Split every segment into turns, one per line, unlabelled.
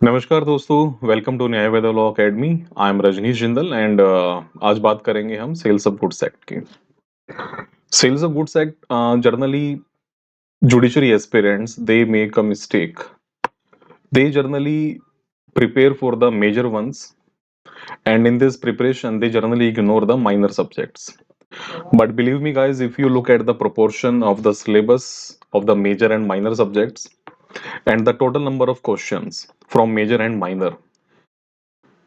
नमस्कार दोस्तों, welcome to Nyaya Veda law academy. I am Rajneesh Jindal and आज बात करेंगे हम सेल्स ऑफ गुड्स एक्ट की। Sales of goods act generally judiciary aspirants they make a mistake. They generally prepare for the major ones, and in this preparation they generally ignore the minor subjects. But believe me guys, if you look at the proportion of the syllabus of the major and minor subjects and the total number of questions from major and minor,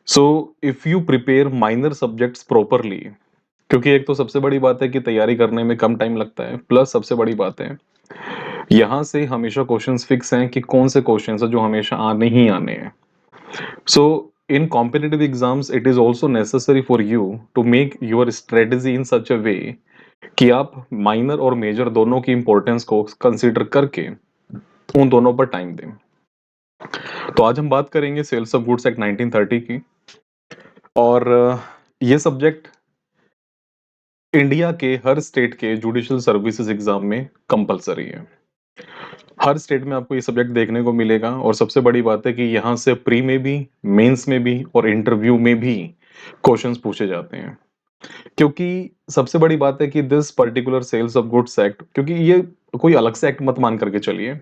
so if you prepare minor subjects properly, क्योंकि एक तो सबसे बड़ी बात है कि तैयारी करने में कम टाइम लगता है, प्लस सबसे बड़ी बात है यहाँ से हमेशा क्वेश्चंस फिक्स हैं कि कौन से क्वेश्चंस है जो हमेशा आने ही आने हैं। So in competitive exams it is also necessary for you to make your strategy in such a way कि आप माइनर और मेजर दोनों की इंपॉर्टेंस को कंसीडर करके उन दोनों पर टाइम दें। तो आज हम बात करेंगे सेल्स ऑफ गुड्स एक्ट 1930 की, और ये सब्जेक्ट इंडिया के हर स्टेट के जुडिशियल सर्विसेज एग्जाम में कंपलसरी है। हर स्टेट में आपको ये सब्जेक्ट देखने को मिलेगा, और सबसे बड़ी बात है कि यहाँ से प्री में भी, मेंस में भी और इंटरव्यू में भी क्वेश्चंस पूछे जाते हैं। क्योंकि सबसे बड़ी बात है कि this particular sales of goods act, क्योंकि ये कोई अलग से एक्ट मत मान करके चलिए।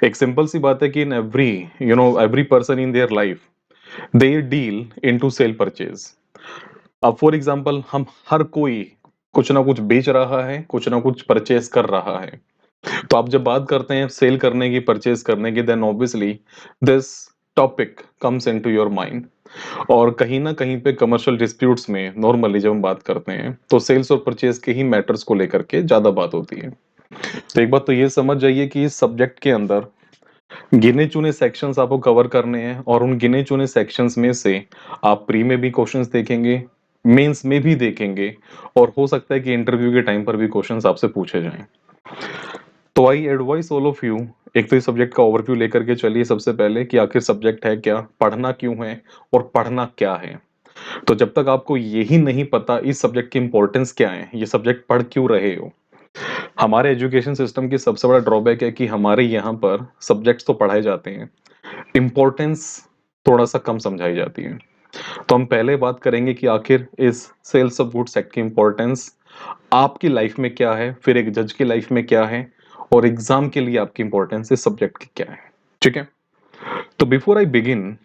एक सिंपल सी बात है कि in every person in their life they deal into cell purchase. अब फॉर एग्जांपल हम हर कोई कुछ ना कुछ बेच रहा है, कुछ ना कुछ परचेज कर रहा है। तो आप जब बात करते हैं सेल करने की, परचेज करने की, then obviously this topic comes into your mind. और कहीं ना कहीं पे कमर्शियल डिस्प्यूट्स में नॉर्मली जब हम बात करते हैं तो सेल्स और परचेज के ही मैटर्स को लेकर के ज्यादा बात होती है। तो एक बात तो ये समझ जाइए कि इस सब्जेक्ट के अंदर गिने चुने सेक्शंस आपको कवर करने हैं, और उन गिने चुने सेक्शंस में से आप प्री में भी क्वेश्चंस देखेंगे, मेंस में भी देखेंगे, और हो सकता है कि इंटरव्यू के टाइम पर भी क्वेश्चंस आपसे पूछे जाएं। तो आई एडवाइस ऑल ऑफ यू, एक तो इस सब्जेक्ट का ओवरव्यू लेकर के चलिए सबसे पहले कि आखिर सब्जेक्ट है क्या, पढ़ना क्यों है और पढ़ना क्या है। तो जब तक आपको यही नहीं पता इस सब्जेक्ट की इंपॉर्टेंस क्या है, ये सब्जेक्ट पढ़ क्यों रहे हो। हमारे एजुकेशन सिस्टम की सबसे बड़ा ड्रॉबैक है कि हमारे यहाँ पर सब्जेक्ट्स तो पढ़ाए जाते हैं, इंपॉर्टेंस थोड़ा सा कम समझाई जाती है। तो हम पहले बात करेंगे कि आखिर इस सेल्स ऑफ गुड्स एक्ट की इंपॉर्टेंस आपकी लाइफ में क्या है, फिर एक जज की लाइफ में क्या है, और एग्जाम के लिए आपकी इंपॉर्टेंस इस सब्जेक्ट की क्या है। ठीक है, तो before I begin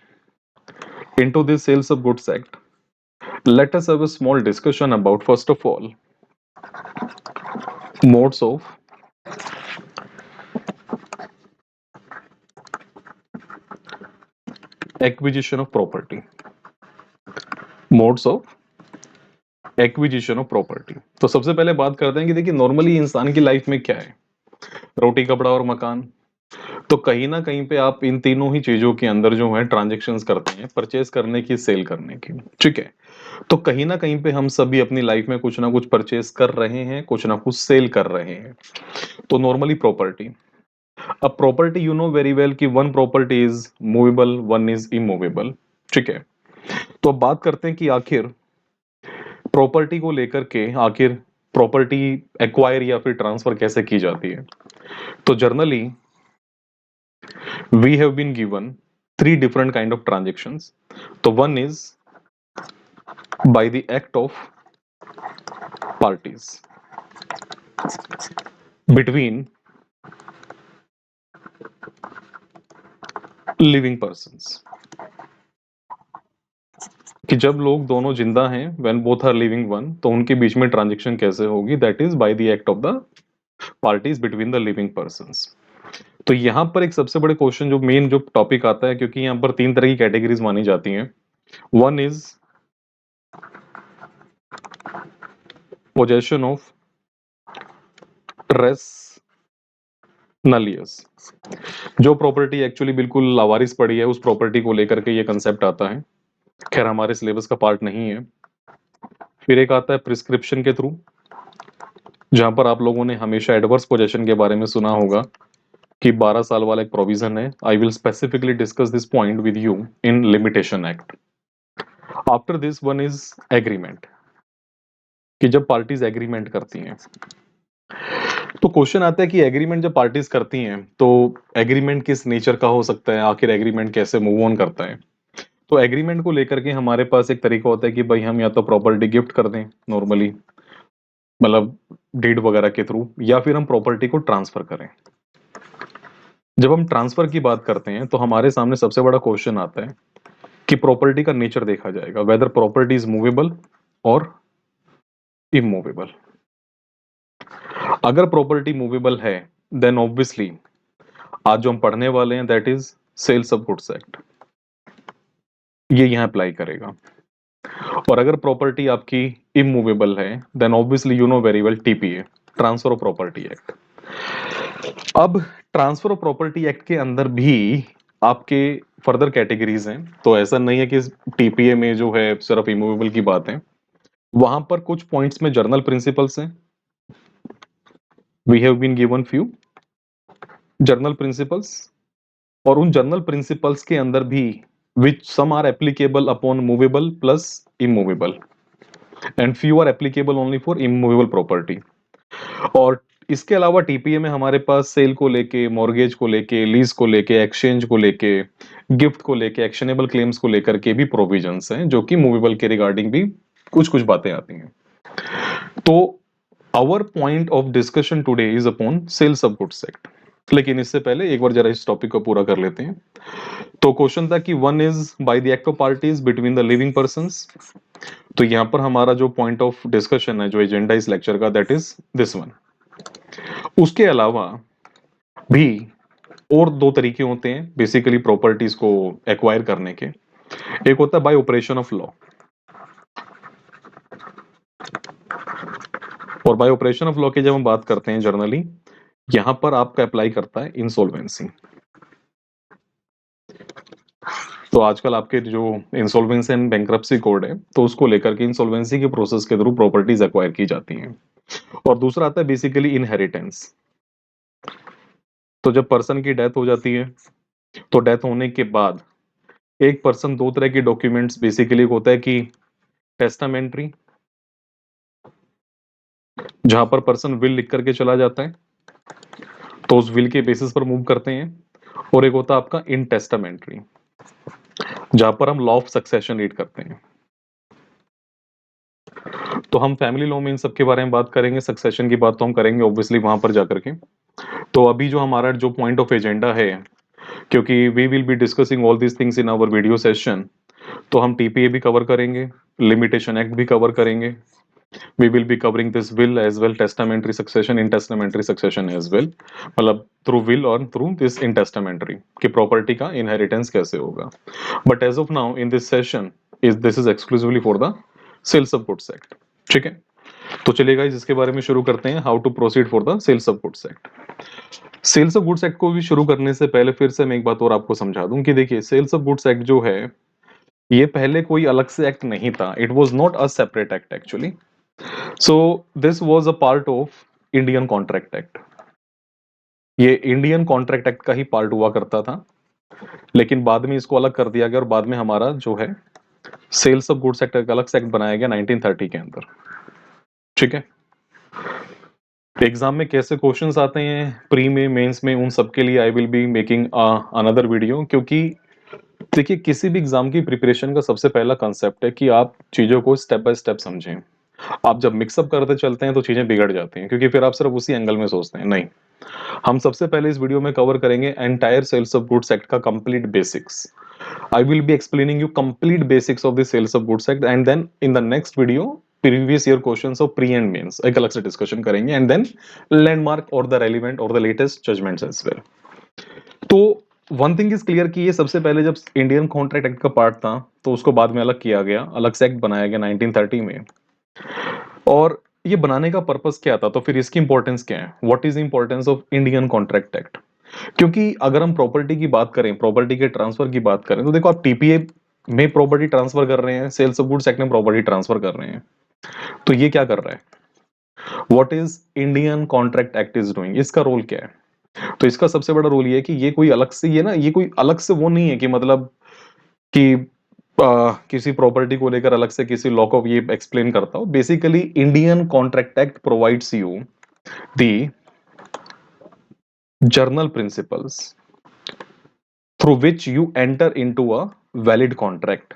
into this sales of goods act, let us have a small discussion about, first of all, modes of acquisition of property। Modes of acquisition of property. तो सबसे पहले बात करते हैं कि देखिए नॉर्मली इंसान की लाइफ में क्या है, रोटी कपड़ा और मकान। तो कहीं ना कहीं पे आप इन तीनों ही चीजों के अंदर जो है ट्रांजेक्शन्स करते हैं, परचेज करने की, सेल करने की। ठीक है, तो कहीं ना कहीं पे हम सभी अपनी लाइफ में कुछ ना कुछ परचेज कर रहे हैं, कुछ ना कुछ सेल कर रहे हैं। तो नॉर्मली प्रॉपर्टी, अब property you know very well कि one property is movable, one is immovable. ठीक है, तो अब बात करते हैं कि आखिर प्रॉपर्टी को लेकर के आखिर प्रॉपर्टी एक्वायर या फिर ट्रांसफर कैसे की जाती है। तो generally we have been given three different kind of transactions. तो one is by the act of parties between living persons, कि जब लोग दोनों जिंदा हैं, when both are living one, तो उनके बीच में ट्रांजेक्शन कैसे होगी, that is by the act of the parties between the living persons. तो यहाँ पर एक सबसे बड़े क्वेश्चन जो मेन जो टॉपिक आता है, क्योंकि यहाँ पर तीन तरह की कैटेगरीज मानी जाती हैं। One is possession of res nullius, जो प्रॉपर्टी एक्चुअली बिल्कुल लावारिस पड़ी है, उस प्रॉपर्टी को लेकर के ये कंसेप्ट आता है। खैर हमारे सिलेबस का पार्ट नहीं है। फिर एक आता है प्रिस्क्रिप्शन के थ्रू, जहां पर आप लोगों ने हमेशा एडवर्स पोजेशन के बारे में सुना होगा कि 12 साल वाला एक प्रोविजन है। I will specifically discuss this point with you in limitation act. After this one is agreement, कि जब पार्टीज एग्रीमेंट करती हैं। तो क्वेश्चन आता है कि एग्रीमेंट जब पार्टीज करती हैं तो एग्रीमेंट किस नेचर का हो सकता है, आखिर एग्रीमेंट कैसे मूव ऑन करता है। तो एग्रीमेंट को लेकर के हमारे पास एक तरीका होता है कि भाई हम या तो प्रॉपर्टी गिफ्ट कर दें नॉर्मली, मतलब डीड वगैरह के थ्रू, या फिर हम प्रॉपर्टी को ट्रांसफर करें। जब हम ट्रांसफर की बात करते हैं तो हमारे सामने सबसे बड़ा क्वेश्चन आता है कि प्रॉपर्टी का नेचर देखा जाएगा, वेदर प्रॉपर्टी इज मूवेबल और इमूवेबल। अगर प्रॉपर्टी मूवेबल है देन ऑब्वियसली आज जो हम पढ़ने वाले हैं that is sales of goods act, ये यहाँ अप्लाई करेगा। और अगर प्रॉपर्टी आपकी इमूवेबल है then obviously you know very well TPA, transfer of property act. अब ट्रांसफर ऑफ प्रॉपर्टी एक्ट के अंदर भी आपके फर्दर कैटेगरीज हैं, तो ऐसा नहीं है कि टीपीए में जो है सिर्फ इमूवेबल की बात है, वहां पर कुछ पॉइंट्स में जर्नल प्रिंसिपल्स हैं। We have been given few general principles, और उन जर्नल प्रिंसिपल्स के अंदर भी which some are applicable upon movable plus immovable and few are applicable only for immovable property. और इसके अलावा टीपीए में हमारे पास सेल को लेके, मॉर्गेज को लेके, लीज को लेके, एक्सचेंज को लेके, गिफ्ट को लेके, एक्शनेबल क्लेम्स को लेकर के भी प्रोविजंस हैं, जो कि मूवेबल के रिगार्डिंग भी कुछ कुछ बातें आती हैं। तो our point of discussion today is upon sales of goods act. लेकिन इससे पहले एक बार जरा इस टॉपिक को पूरा कर लेते हैं। तो क्वेश्चन था कि one is by the act of parties between the living persons. तो यहां पर हमारा जो पॉइंट ऑफ डिस्कशन है, जो एजेंडा इस लेक्चर का, दैट इज दिस वन। उसके अलावा भी और दो तरीके होते हैं बेसिकली प्रॉपर्टीज को एक्वायर करने के। एक होता है बाय ऑपरेशन ऑफ लॉ, और बाय ऑपरेशन ऑफ लॉ की जब हम बात करते हैं जनरली यहां पर आपका अप्लाई करता है इंसॉल्वेंसी। तो आजकल आपके जो इंसॉल्वेंसी एंड बैंक्रप्सी कोड है, तो उसको लेकर के इंसॉल्वेंसी के प्रोसेस के थ्रू प्रॉपर्टीज एक्वायर की जाती हैं। और दूसरा आता है बेसिकली इनहेरिटेंस। तो जब पर्सन की डेथ हो जाती है तो डेथ होने के बाद एक पर्सन दो तरह के डॉक्यूमेंट्स बेसिकली होता है कि टेस्टामेंट्री, जहां पर पर्सन विल लिख करके चला जाता है तो उस विल के बेसिस पर मूव करते हैं, और एक होता है आपका इनटेस्टामेंट्री, जहां पर हम लॉ ऑफ सक्सेशन रीड करते हैं। तो हम फैमिली लॉ में इन सब के बारे में बात करेंगे, सक्सेशन की बात तो हम करेंगे ऑब्वियसली वहां पर जाकर के। तो अभी जो हमारा जो पॉइंट ऑफ एजेंडा है, क्योंकि we will be discussing all these things in our video session, तो हम टीपीए भी कवर करेंगे, लिमिटेशन एक्ट भी कवर करेंगे, we will be covering this will as well, testamentary succession, intestamentary succession as well, मतलब through will और through this intestamentary कि property का इनहेरिटेंस कैसे होगा। But as of now in this session is this is exclusively for the sales of goods act. ठीक है, तो चलिए गाइस इसके बारे में शुरू करते हैं, how to proceed for the sales of goods act. Sales of goods act को भी शुरू करने से पहले फिर से मैं एक बात और आपको समझा दूं कि देखिए सेल्स ऑफ गुड्स एक्ट जो है ये पहले कोई अलग से एक्ट नहीं था, it was not a separate act actually. So this was a part of Indian contract act. ये इंडियन कॉन्ट्रैक्ट एक्ट का ही पार्ट हुआ करता था, लेकिन बाद में इसको अलग कर दिया गया और बाद में हमारा जो है सेल्स ऑफ गुड्स एक्ट एक अलग से एक्ट बनाया गया 1930 के अंदर। ठीक है, एग्जाम में कैसे क्वेश्चंस आते हैं प्री में, मेंस में, उन सब के लिए आई will be making another video. क्योंकि देखिए किसी भी एग्जाम की प्रिपरेशन का सबसे पहला कंसेप्ट है कि आप चीजों को स्टेप बाय स्टेप समझें। आप जब मिक्सअप करते चलते हैं तो चीजें बिगड़ जाती हैं, क्योंकि फिर आप सिर्फ उसी एंगल में सोचते हैं। नहीं, हम सबसे पहले इस वीडियो में कवर करेंगे entire sales of goods act का complete basics. I will be explaining you complete basics of the sales of goods act, and then in the next video previous year questions of pre and mains एक अलग से discussion करेंगे, and then landmark और the relevant और the latest judgments as well. तो one thing is clear कि ये सबसे पहले जब इंडियन कॉन्ट्रैक्ट एक्ट का पार्ट था तो उसको बाद में अलग किया गया, अलग से एक्ट बनाया गया 1930 में। और ये बनाने का पर्पस क्या था, तो फिर इसकी इंपॉर्टेंस क्या है, what is importance of Indian contract act. क्योंकि अगर हम प्रॉपर्टी की बात करें, प्रॉपर्टी के ट्रांसफर की बात करें, तो देखो आप टीपीए में प्रॉपर्टी ट्रांसफर कर रहे हैं, सेल्स ऑफ गुड्स एक्ट में प्रॉपर्टी ट्रांसफर कर रहे हैं, तो ये क्या कर रहा है, what is Indian contract act is doing, इसका रोल क्या है। तो इसका सबसे बड़ा रोल ये है कि ये कोई अलग से, ये ना, ये कोई अलग से वो नहीं है कि मतलब कि किसी प्रॉपर्टी को लेकर अलग से किसी लॉ को ये एक्सप्लेन करता हो। Basically Indian contract act provides you the journal principles through which you enter into a valid contract.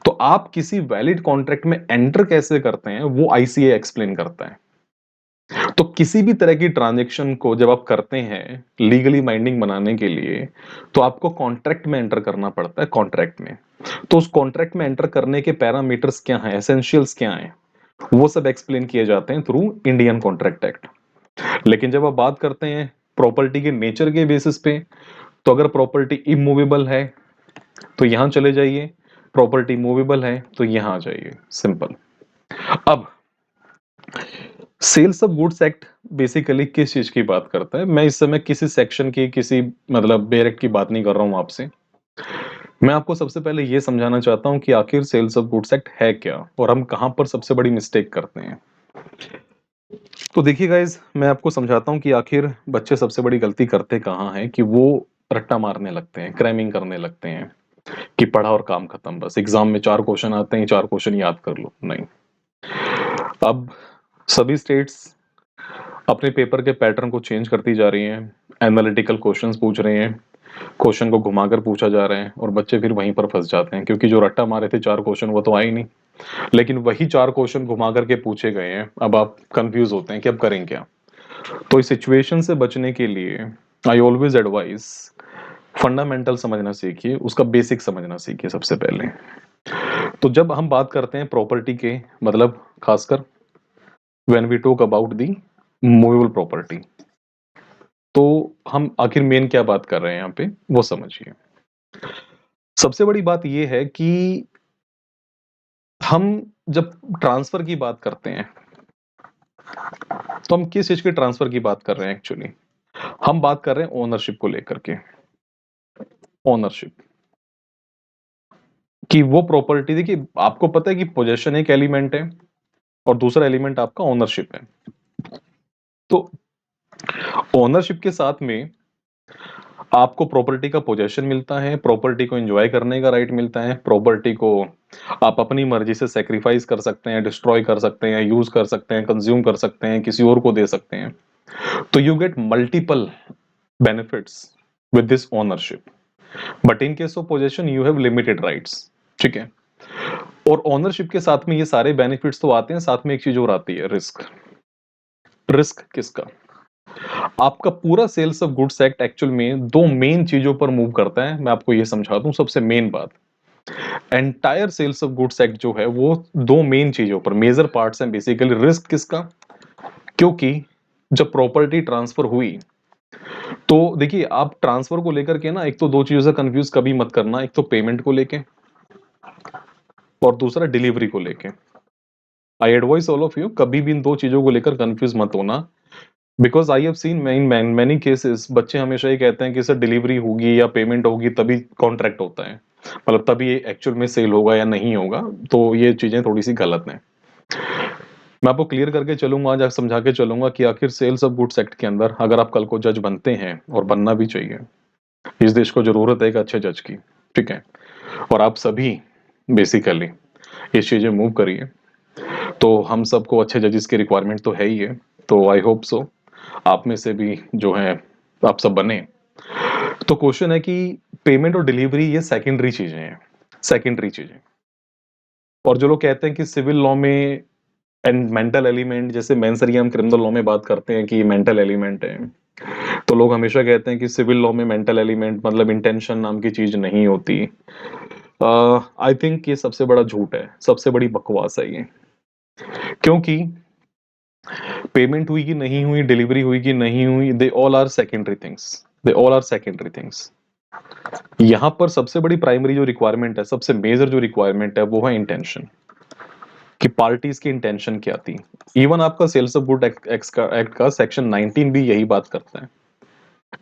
तो आप किसी वैलिड कॉन्ट्रैक्ट में एंटर कैसे करते हैं वो आईसीए एक्सप्लेन करता है। तो किसी भी तरह की ट्रांजैक्शन को जब आप करते हैं लीगली बाइंडिंग बनाने के लिए, तो आपको कॉन्ट्रैक्ट में एंटर करना पड़ता है, कॉन्ट्रैक्ट में। तो उस कॉन्ट्रैक्ट में एंटर करने के पैरामीटर्स क्या हैं, एसेंशियल्स क्या हैं, वो सब एक्सप्लेन किए जाते हैं थ्रू इंडियन कॉन्ट्रैक्ट एक्ट। लेकिन जब आप बात करते हैं प्रॉपर्टी के नेचर के बेसिस पे, तो अगर प्रॉपर्टी इमूवेबल है तो यहां चले जाइए, प्रॉपर्टी मूवेबल है तो यहां आ जाइए, सिंपल। अब sales of goods act basically किस चीज की बात करता है? मैं इस समय किसी सेक्शन की, किसी मतलब डायरेक्ट की बात नहीं कर रहा हूं आपसे। मैं आपको सबसे पहले ये समझाना चाहता हूं कि आखिर सेल्स ऑफ गुड्स एक्ट है क्या और हम कहां पर सबसे बड़ी मिस्टेक करते हैं। तो देखिए गाइज, मैं आपको समझाता हूं कि आखिर बच्चे सबसे बड़ी गलती करते कहां हैं, कि वो रट्टा मारने लगते हैं, क्रैमिंग करने लगते हैं कि पढ़ा और काम खत्म, बस एग्जाम में 4 क्वेश्चन आते हैं, 4 क्वेश्चन याद कर लो। नहीं, अब सभी स्टेट्स अपने पेपर के पैटर्न को चेंज करती जा रही हैं, एनालिटिकल क्वेश्चंस पूछ रहे हैं, क्वेश्चन को घुमाकर पूछा जा रहा है और बच्चे फिर वहीं पर फंस जाते हैं, क्योंकि जो रट्टा मारे थे 4 क्वेश्चन वो तो आए ही नहीं, लेकिन वही 4 क्वेश्चन घुमा करके पूछे गए हैं। अब आप कंफ्यूज होते हैं कि अब करें क्या। तो इस सिचुएशन से बचने के लिए आई ऑलवेज एडवाइस, फंडामेंटल समझना सीखिए, उसका बेसिक समझना सीखिए सबसे पहले। तो जब हम बात करते हैं प्रॉपर्टी के, मतलब खासकर when we talk about the movable property, तो हम आखिर मेन क्या बात कर रहे हैं यहाँ पे वो समझिए। सबसे बड़ी बात ये है कि हम जब ट्रांसफर की बात करते हैं, तो हम किस चीज के ट्रांसफर की बात कर रहे हैं एक्चुअली? हम बात कर रहे हैं ओनरशिप को लेकर के। ओनरशिप कि वो प्रॉपर्टी, देखिए आपको पता है कि पोजेशन एक एलिमेंट है और दूसरा एलिमेंट आपका ओनरशिप है। तो ओनरशिप के साथ में आपको प्रॉपर्टी का पोजेशन मिलता है, प्रॉपर्टी को एंजॉय करने का राइट मिलता है, प्रॉपर्टी को आप अपनी मर्जी से सेक्रीफाइस कर सकते हैं, डिस्ट्रॉय कर सकते हैं, यूज कर सकते हैं, कंज्यूम कर सकते हैं, किसी और को दे सकते हैं। तो you get multiple benefits with this ownership, but in case of possession you have limited rights. ठीक है, और ओनरशिप के साथ में ये सारे बेनिफिट्स तो आते हैं, साथ में एक चीज और आती है, रिस्क। रिस्क किसका? आपका पूरा sales of goods act actual में दो मेन चीजों पर मूव करता है। मैं आपको ये समझा दूं, सबसे मेन बात, entire sales of goods act जो है वो दो मेन चीजों पर, मेजर पार्ट्स हैं बेसिकली। रिस्क किसका? क्योंकि जब प्रॉपर्टी ट्रांसफर हुई, तो देखिए आप ट्रांसफर को लेकर के ना, एक तो दो चीजों से कंफ्यूज कभी मत करना, एक तो पेमेंट को लेके और दूसरा डिलीवरी को लेके। आई एडवाइस ऑल ऑफ यू, कभी भी इन दो चीजों को लेकर कंफ्यूज मत होना, because I have seen in many cases बच्चे हमेशा ही कहते हैं कि सर डिलीवरी होगी या पेमेंट होगी तभी कॉन्ट्रैक्ट होता है, मतलब तभी एक्चुअल में सेल होगा या नहीं होगा। तो ये चीजें थोड़ी सी गलत हैं। मैं आपको क्लियर करके चलूंगा, आज समझा के चलूंगा कि आखिर सेल्स ऑफ गुड्स एक्ट के अंदर अगर आप कल को जज बनते हैं, और बनना भी चाहिए, इस देश को जरूरत है एक अच्छे जज की। ठीक है, और आप सभी बेसिकली ये चीजें मूव करिए, तो हम सबको अच्छे जजेस की रिक्वायरमेंट तो है ही है। तो आई होप सो आप में से भी जो है आप सब बने। तो क्वेश्चन है कि पेमेंट और डिलीवरी ये सेकेंडरी चीजें हैं, सेकेंडरी चीजें। और जो लोग कहते हैं कि सिविल लॉ में एंड मेंटल एलिमेंट, जैसे मेंसरी हम क्रिमिनल लॉ में बात करते हैं कि मेंटल एलिमेंट है, तो लोग हमेशा कहते हैं कि सिविल लॉ में मेंटल एलिमेंट मतलब इंटेंशन नाम की चीज नहीं होती। आई थिंक ये सबसे बड़ा झूठ है, सबसे बड़ी बकवास है ये। क्योंकि पेमेंट हुई कि नहीं हुई, डिलीवरी हुई कि नहीं हुई, they all are secondary things, they all are secondary things. यहां पर सबसे बड़ी प्राइमरी जो रिक्वायरमेंट है, सबसे मेजर जो रिक्वायरमेंट है, वो है इंटेंशन, कि पार्टीज की इंटेंशन क्या थी। इवन आपका सेल्स ऑफ गुड एक्ट का सेक्शन 19 भी यही बात करता है,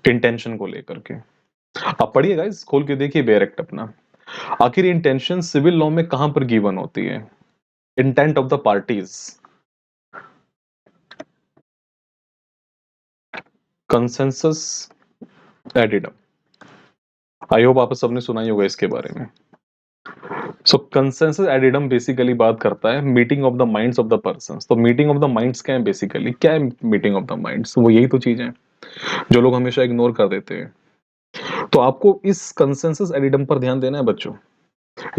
इंटेंशन को लेकर के। आप पढ़िए गाइस, खोल के देखिए बेयर एक्ट अपना। आखिर इंटेंशन सिविल लॉ में कहां पर गिवन होती है? Intent of the parties, consensus ad idem. I hope आप सबने सुना ही होगा इसके बारे में। सो कंसेंसस एडिडम बेसिकली बात करता है meeting of the minds of the persons. तो मीटिंग ऑफ द माइंड्स क्या है बेसिकली? क्या है मीटिंग ऑफ द माइंड्स? वो यही तो चीज है। जो लोग हमेशा इग्नोर कर देते हैं। तो आपको इस कंसेंसस एडिडम पर ध्यान देना है बच्चों।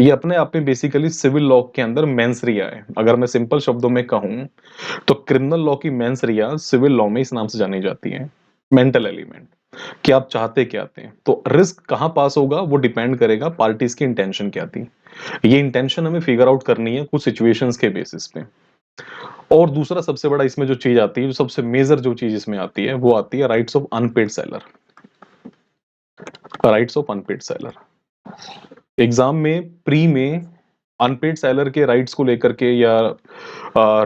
ये अपने आप में बेसिकली सिविल लॉ के अंदर मेंस रिया है। अगर मैं सिंपल शब्दों में कहूं तो क्रिमिनल लॉ की मेंस रिया सिविल लॉ में इस नाम से जानी जाती है, मेंटल एलिमेंट। कि आप चाहते क्या थे, तो रिस्क कहां पास होगा वो डिपेंड करेगा पार्टीज की इंटेंशन क्या थी। ये इंटेंशन हमें फिगर आउट करनी है कुछ सिचुएशंस के बेसिस पे। और दूसरा सबसे बड़ा इसमें जो चीज आती है, जो सबसे मेजर जो चीज इसमें आती है, वो आती है rights of unpaired seller. Rights of unpaired seller exam में प्री में अनपेड सेलर के राइट्स को लेकर के या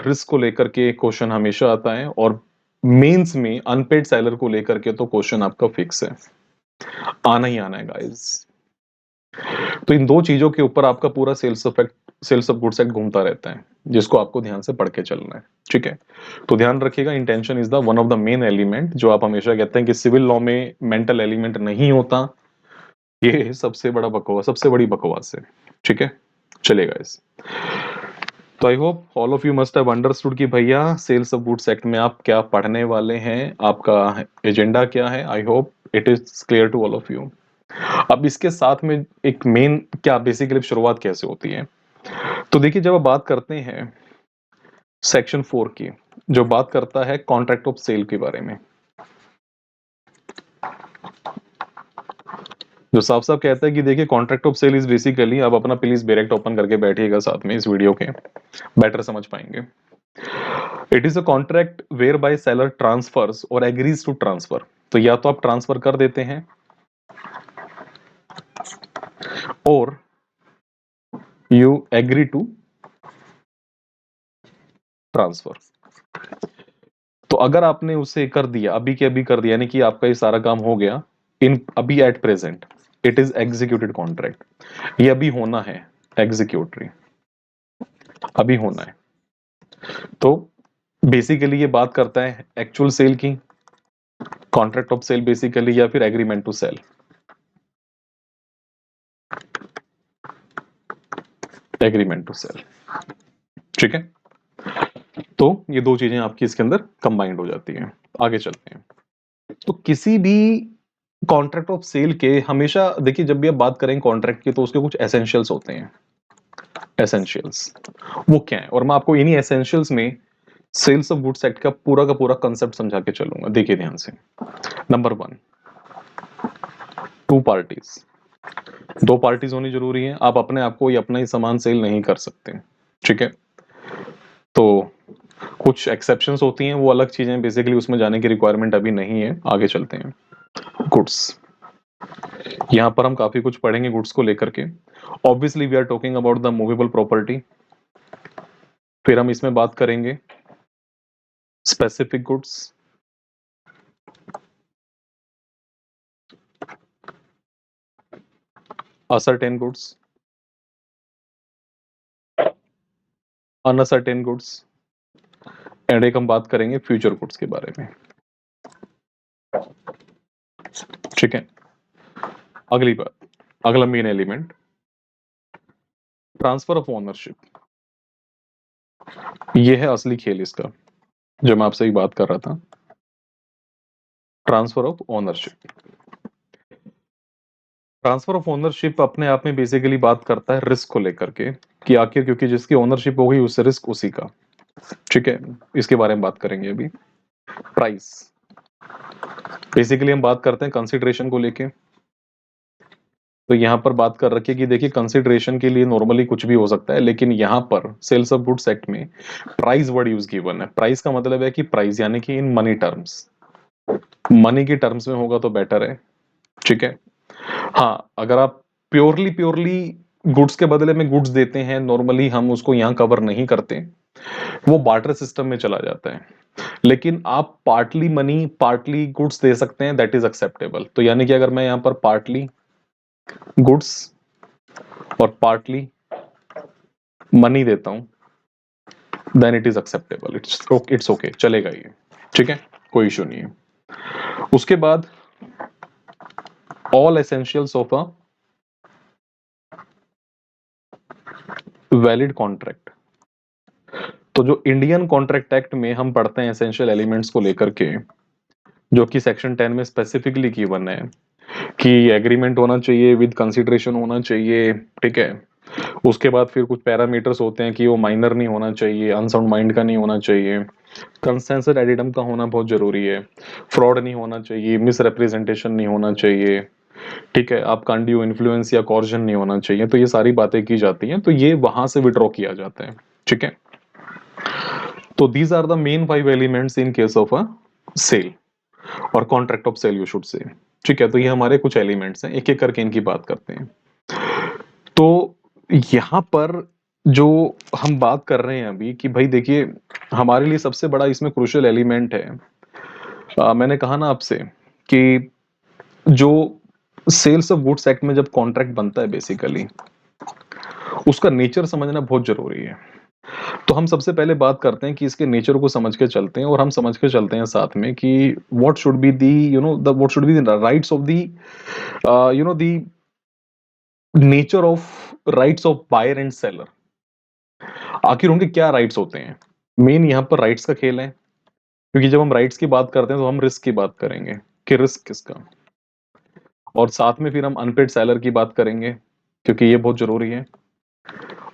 रिस्क को लेकर के क्वेश्चन हमेशा आता है, और मेंस में अनपेड सेलर को लेकर के तो क्वेश्चन आपका फिक्स है, आना ही आना है गाइस। तो इन दो चीजों के ऊपर आपका पूरा सेल्स ऑफ गुड्स एक्ट घूमता रहता है, जिसको आपको ध्यान से पढ़ के चलना है। ठीक है, तो ध्यान रखिएगा, intention is the one of the main element. जो आप हमेशा कहते हैं कि सिविल लॉ में मेंटल एलिमेंट नहीं होता, ये सबसे बड़ा बकवास, सबसे बड़ी बकवास है। ठीक है, चलेगा इस। तो I hope all of you must have understood कि भैया सेल्स ऑफ गुड्स एक्ट में आप क्या पढ़ने वाले हैं, आपका एजेंडा क्या है। I hope it is clear to all of you. अब इसके साथ में एक मेन क्या बेसिकली शुरुआत कैसे होती है, तो देखिए जब आप बात करते हैं सेक्शन 4 की, जो बात करता है कॉन्ट्रैक्ट ऑफ सेल के बारे में, जो साफ साफ कहता है कि देखिए contract of sale is basically, आप अपना प्लीज डायरेक्ट ओपन करके बैठिएगा साथ में इस वीडियो के, बेटर समझ पाएंगे। It is a contract whereby seller transfers और एग्रीज टू ट्रांसफर। तो या तो आप ट्रांसफर कर देते हैं और यू एग्री टू ट्रांसफर। तो अगर आपने उसे कर दिया, अभी के अभी कर दिया, यानी कि आपका ये सारा काम हो गया, इन अभी at present it is executed contract. ये अभी होना है, एग्जीक्यूटरी अभी होना है। तो बेसिकली ये बात करता है एक्चुअल सेल की, कॉन्ट्रैक्ट ऑफ सेल बेसिकली, या फिर agreement to sale, agreement to sale. ठीक है, तो ये दो चीजें आपकी इसके अंदर कंबाइंड हो जाती हैं। आगे चलते हैं। तो किसी भी कॉन्ट्रैक्ट ऑफ सेल के हमेशा देखिए, जब भी आप बात करें कॉन्ट्रैक्ट की, तो उसके कुछ एसेंशियल्स होते हैं। एसेंशियल्स वो क्या है, और मैं आपको इन्हीं एसेंशियल्स में सेल्स ऑफ गुड्स एक्ट का पूरा कंसेप्ट समझा के चलूंगा। देखिए ध्यान से। नंबर 1, टू पार्टीज, दो पार्टीज होनी जरूरी है। आप अपने आप को या अपना ही सामान सेल नहीं कर सकते। ठीक है, तो कुछ एक्सेप्शंस होती हैं, वो अलग चीजें, बेसिकली उसमें जाने की रिक्वायरमेंट अभी नहीं है। आगे चलते हैं। गुड्स, यहां पर हम काफी कुछ पढ़ेंगे गुड्स को लेकर के। Obviously we are talking about the movable property. फिर हम इसमें बात करेंगे specific goods, ascertain goods, unascertain goods, and एक हम बात करेंगे फ्यूचर गुड्स के बारे में। ठीक है, अगली बात, अगला main element transfer of ownership. ये है असली खेल इसका, जो मैं आपसे ही बात कर रहा था, transfer of ownership. Transfer of ownership अपने आप में बेसिकली बात करता है रिस्क को लेकर के, कि आखिर क्योंकि जिसकी ओनरशिप हो गई उससे रिस्क उसी का। ठीक है, इसके बारे में बात करेंगे अभी। प्राइस, बेसिकली हम बात करते हैं कंसिडरेशन को लेके। तो यहां पर बात कर रखी है कि देखिए कंसिडरेशन के लिए नॉर्मली कुछ भी हो सकता है, लेकिन यहां पर सेल्स ऑफ गुड्स एक्ट में प्राइस वर्ड यूज गिवन है। प्राइस का मतलब है कि प्राइस, यानी कि इन मनी टर्म्स, मनी की टर्म्स में होगा तो बेटर है। ठीक है, हाँ अगर आप प्योरली प्योरली गुड्स के बदले में गुड्स देते हैं, नॉर्मली हम उसको यहाँ कवर नहीं करते, वो बार्टर सिस्टम में चला जाता है। लेकिन आप पार्टली मनी पार्टली गुड्स दे सकते हैं, दैट इज एक्सेप्टेबल। तो यानी कि अगर मैं यहाँ पर पार्टली गुड्स और पार्टली मनी देता हूं, then it is acceptable, it's okay, चलेगा ये। ठीक है, कोई इशू नहीं है। उसके बाद all essentials of a valid contract. तो जो इंडियन कॉन्ट्रैक्ट एक्ट में हम पढ़ते हैं एसेंशियल एलिमेंट्स को लेकर के, जो कि सेक्शन 10 में स्पेसिफिकली गिवन है कि एग्रीमेंट होना चाहिए, विद कंसिडरेशन होना चाहिए, ठीक है। उसके बाद फिर कुछ पैरामीटर्स होते हैं कि वो माइनर नहीं होना चाहिए, अनसाउंड माइंड का नहीं होना चाहिए, कंसेंसस एडिडम का होना बहुत जरूरी है, फ्रॉड नहीं होना चाहिए, मिस रिप्रेजेंटेशन नहीं होना चाहिए, ठीक है, आपका अनड्यू इन्फ्लुएंस या कॉर्जन नहीं होना चाहिए। तो ये सारी बातें की जाती हैं, तो ये वहां से विड्रॉ किया जाता है, ठीक है। तो these are the main 5 elements in case of a sale और contract of sale you should say, ठीक है। तो ये हमारे कुछ एलिमेंट्स हैं, एक एक करके इनकी बात करते हैं। तो यहाँ पर जो हम बात कर रहे हैं अभी कि भाई देखिए, हमारे लिए सबसे बड़ा इसमें क्रूशियल एलिमेंट है, मैंने कहा ना आपसे कि जो सेल्स ऑफ गुड्स एक्ट में जब कॉन्ट्रैक्ट बनता है बेसिकली, उसका नेचर समझना बहुत जरूरी है। तो हम सबसे पहले बात करते हैं कि इसके नेचर को समझ के चलते हैं, और हम समझ के चलते हैं साथ में कि what should be the what should be the rights of the the nature of rights of buyer and seller. आखिर उनके क्या राइट्स होते हैं। मेन यहाँ पर राइट्स का खेल है, क्योंकि जब हम राइट्स की बात करते हैं तो हम रिस्क की बात करेंगे कि रिस्क किसका, और साथ में फिर हम अनपेड सेलर की बात करेंगे, क्योंकि ये बहुत जरूरी है।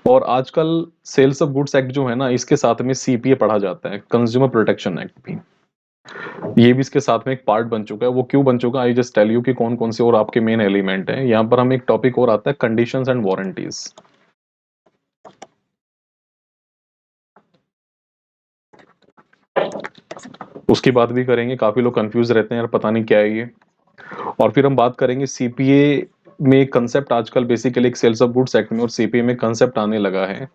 और आजकल सेल्स ऑफ गुड्स एक्ट जो है ना, इसके साथ में सीपीए पढ़ा जाता है, कंज्यूमर प्रोटेक्शन एक्ट भी, ये भी इसके साथ में एक पार्ट बन चुका है। वो क्यों बन चुका है, आई जस्ट टेल यू कि कौन कौन से और आपके मेन एलिमेंट हैं। यहाँ पर हम एक टॉपिक और आता है, कंडीशंस एंड वारंटीज। उसकी बात भी करेंगे, काफी लोग कंफ्यूज रहते हैं यार, पता नहीं क्या है ये। और फिर हम बात करेंगे सीपीए में कंसेप्ट, आजकल बेसिकली एक सेल्स ऑफ गुड्स एक्ट में और सीपीए में कंसेप्ट आने लगा है,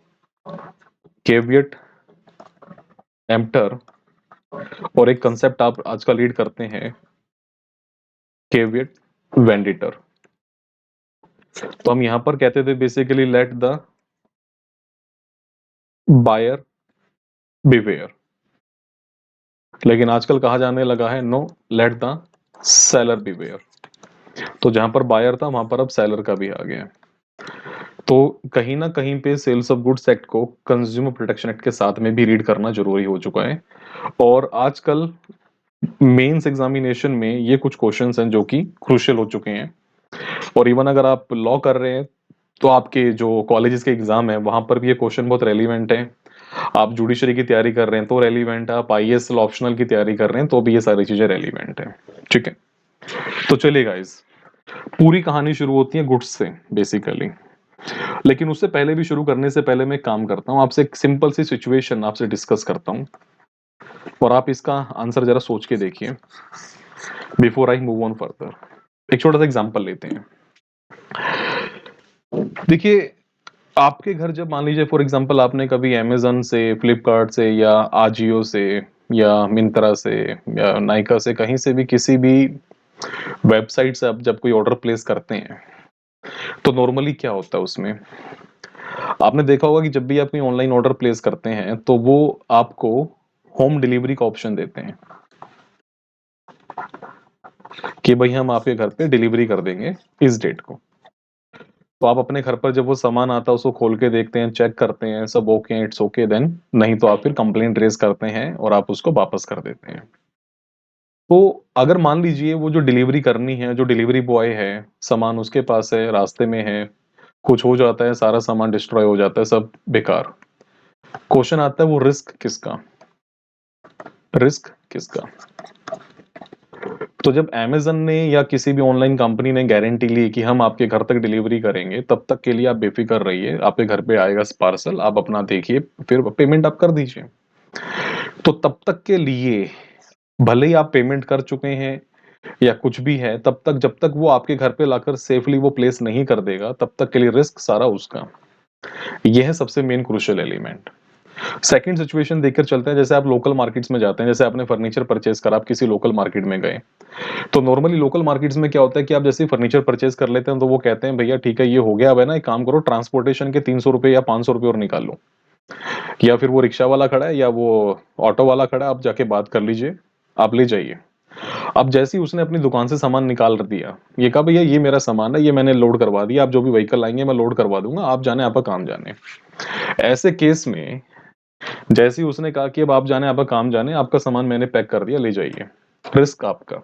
केवियट एम्प्टर, और एक कंसेप्ट आप आजकल रीड करते हैं, केवियट वेंडिटर। तो हम यहां पर कहते थे basically let the buyer beware, लेकिन आजकल कहा जाने लगा है no, let the seller beware. तो जहां पर बायर था वहां पर अब सेलर का भी आ गया है। तो कहीं ना कहीं पे सेल्स ऑफ गुड्स एक्ट को कंज्यूमर प्रोटेक्शन एक्ट के साथ में भी रीड करना जरूरी हो चुका है। और आजकल मेंस एग्जामिनेशन में ये कुछ क्वेश्चंस हैं जो कि क्रूशियल हो चुके हैं। और इवन अगर आप लॉ कर रहे हैं तो आपके जो कॉलेजेस के एग्जाम है वहां पर भी ये क्वेश्चन बहुत रेलिवेंट है। आप जुडिशरी की तैयारी कर रहे हैं तो रेलिवेंट है, आप आईएएस ऑप्शनल की तैयारी कर रहे हैं तो भी ये सारी चीजें रेलिवेंट है, ठीक है। तो चलिए गाइस, पूरी कहानी शुरू होती है गुड्स से बेसिकली। लेकिन उससे पहले भी, शुरू करने से पहले मैं एक काम करता हूँ, आपसे एक सिंपल सी सिचुएशन आपसे डिस्कस करता हूँ, और आप इसका आंसर जरा सोच के देखिए before I move on further. एक छोटा सा एग्जांपल लेते हैं। देखिए, आपके घर जब मान लीजिए फॉर एग्जांपल आपने कभी अमेजन से, फ्लिपकार्ट से, या आजियो से, या मिंत्रा से, या नाइका से, कहीं से भी, किसी भी वेबसाइट से आप जब कोई ऑर्डर प्लेस करते हैं तो नॉर्मली क्या होता है उसमें, आपने देखा होगा कि जब भी आप कोई ऑनलाइन ऑर्डर प्लेस करते हैं तो वो आपको होम डिलीवरी का ऑप्शन देते हैं कि भाई हम आपके घर पे डिलीवरी कर देंगे इस डेट को। तो आप अपने घर पर जब वो सामान आता है उसको खोल के देखते हैं, चेक करते हैं, सब ओके, इट्स ओके, देन नहीं तो आप फिर कंप्लेंट रेज करते हैं और आप उसको वापस कर देते हैं। तो अगर मान लीजिए वो जो डिलीवरी करनी है, जो डिलीवरी बॉय है, सामान उसके पास है, रास्ते में है, कुछ हो जाता है, सारा सामान डिस्ट्रॉय हो जाता है, सब बेकार। क्वेश्चन आता है वो रिस्क किसका, रिस्क किसका। तो जब अमेजन ने या किसी भी ऑनलाइन कंपनी ने गारंटी ली कि हम आपके घर तक डिलीवरी करेंगे, तब तक के लिए आप बेफिक्र रहिए, आपके घर पे आएगा पार्सल, आप अपना देखिए, फिर पेमेंट आप कर दीजिए। तो तब तक के लिए भले ही आप पेमेंट कर चुके हैं या कुछ भी है, तब तक जब तक वो आपके घर पे लाकर सेफली वो प्लेस नहीं कर देगा, तब तक के लिए रिस्क सारा उसका। यह है सबसे main crucial element. Second situation देखकर चलते हैं, जैसे आप लोकल मार्केट्स में जाते हैं, जैसे आपने फर्नीचर परचेज करा, आप किसी लोकल मार्केट में गए, तो नॉर्मली लोकल मार्केट्स में क्या होता है कि आप जैसे फर्नीचर परचेज कर लेते हैं तो वो कहते हैं भैया ठीक है ये हो गया, अब है ना एक काम करो, ट्रांसपोर्टेशन के 300 रुपए या 500 रुपए और निकाल लो, या फिर वो रिक्शा वाला खड़ा है या वो ऑटो वाला खड़ा है, आप जाके बात कर लीजिए, आप ले जाइए। अब जैसे ही उसने अपनी दुकान से सामान निकाल दिया, ये कहा भैया ये मेरा सामान है, ये मैंने लोड करवा दिया, आप जो भी व्हीकल आएंगे मैं लोड करवा दूंगा, आप जाने आपका काम जाने। ऐसे केस में जैसे ही उसने कहा कि अब आप जाने आपका काम जाने, आपका सामान मैंने पैक कर दिया, ले जाइए, रिस्क आपका।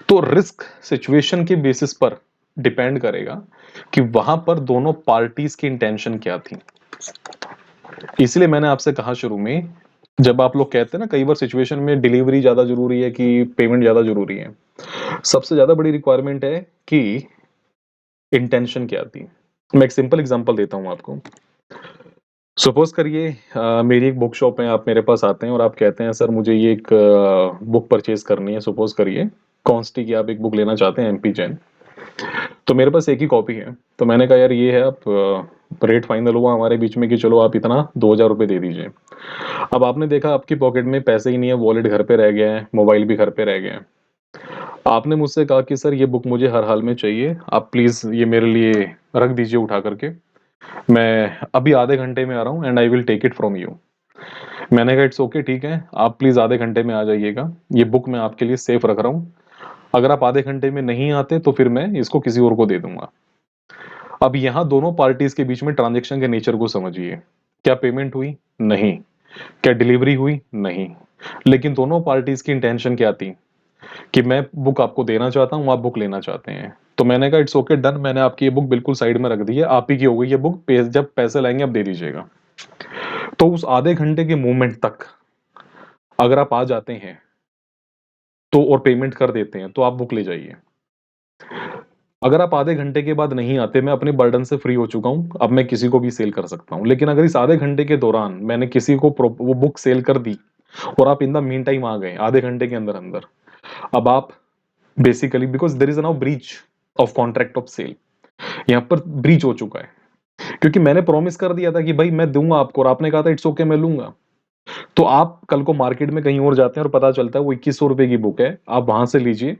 तो रिस्क सिचुएशन के बेसिस पर डिपेंड करेगा कि वहां पर दोनों पार्टीज की इंटेंशन क्या थी। इसलिए मैंने आपसे कहा शुरू में, जब आप लोग कहते हैं ना कई बार सिचुएशन में डिलीवरी ज्यादा जरूरी है कि पेमेंट ज्यादा जरूरी है, सबसे ज्यादा बड़ी रिक्वायरमेंट है कि इंटेंशन क्या थी। मैं एक सिंपल एग्जांपल देता हूं आपको। सपोज करिए मेरी एक बुक शॉप है, आप मेरे पास आते हैं और आप कहते हैं सर मुझे ये एक बुक परचेज करनी है। सपोज करिए कॉन्स्टी की आप एक बुक लेना चाहते हैं, एमपी जैन। तो मेरे पास एक ही कॉपी है। तो मैंने कहा यार ये है, आप रेट फाइनल हुआ हमारे बीच में कि चलो आप इतना 2,000 रुपये दे दीजिए। अब आपने देखा आपकी पॉकेट में पैसे ही नहीं है, वॉलेट घर पे रह गया है, मोबाइल भी घर पे रह गया है। आपने मुझसे कहा कि सर ये बुक मुझे हर हाल में चाहिए, आप प्लीज़ ये मेरे लिए रख दीजिए उठा करके, मैं अभी आधे घंटे में आ रहा हूँ and I will take it from you. मैंने कहा इट्स ओके, ठीक है, आप प्लीज़ आधे घंटे में आ जाइएगा, ये बुक मैं आपके लिए सेफ रख रहा हूँ। अगर आप आधे घंटे में नहीं आते तो फिर मैं इसको किसी और को दे दूंगा। अब यहाँ दोनों पार्टीज के बीच में ट्रांजैक्शन के नेचर को समझिए। क्या पेमेंट हुई? नहीं। क्या डिलीवरी हुई? नहीं। लेकिन दोनों पार्टीज की इंटेंशन क्या थी कि मैं बुक आपको देना चाहता हूँ, आप बुक लेना चाहते हैं। तो मैंने कहा इट्स ओके डन, मैंने आपकी ये बुक बिल्कुल साइड में रख दी है, आप ही की हो गई ये बुक, जब पैसे लाएंगे आप दे दीजिएगा। तो उस आधे घंटे के मूवमेंट तक अगर आप आ जाते हैं तो और पेमेंट कर देते हैं तो आप बुक ले जाइए। अगर आप आधे घंटे के बाद नहीं आते, मैं अपने बर्डन से फ्री हो चुका हूं, अब मैं किसी को भी सेल कर सकता हूं। लेकिन अगर इस आधे घंटे के दौरान मैंने किसी को वो बुक सेल कर दी और आप इन द मीन टाइम आ गए आधे घंटे के अंदर अंदर, अब आप basically, because there is now breach of contract of sale, यहाँ पर ब्रीच हो चुका है। क्योंकि मैंने प्रॉमिस कर दिया था कि भाई मैं दूंगा आपको, और आपने कहा था इट्स ओके मैं लूंगा। तो आप कल को मार्केट में कहीं और जाते हैं और पता चलता है वो 2100 रुपए की बुक है, आप वहां से लीजिए,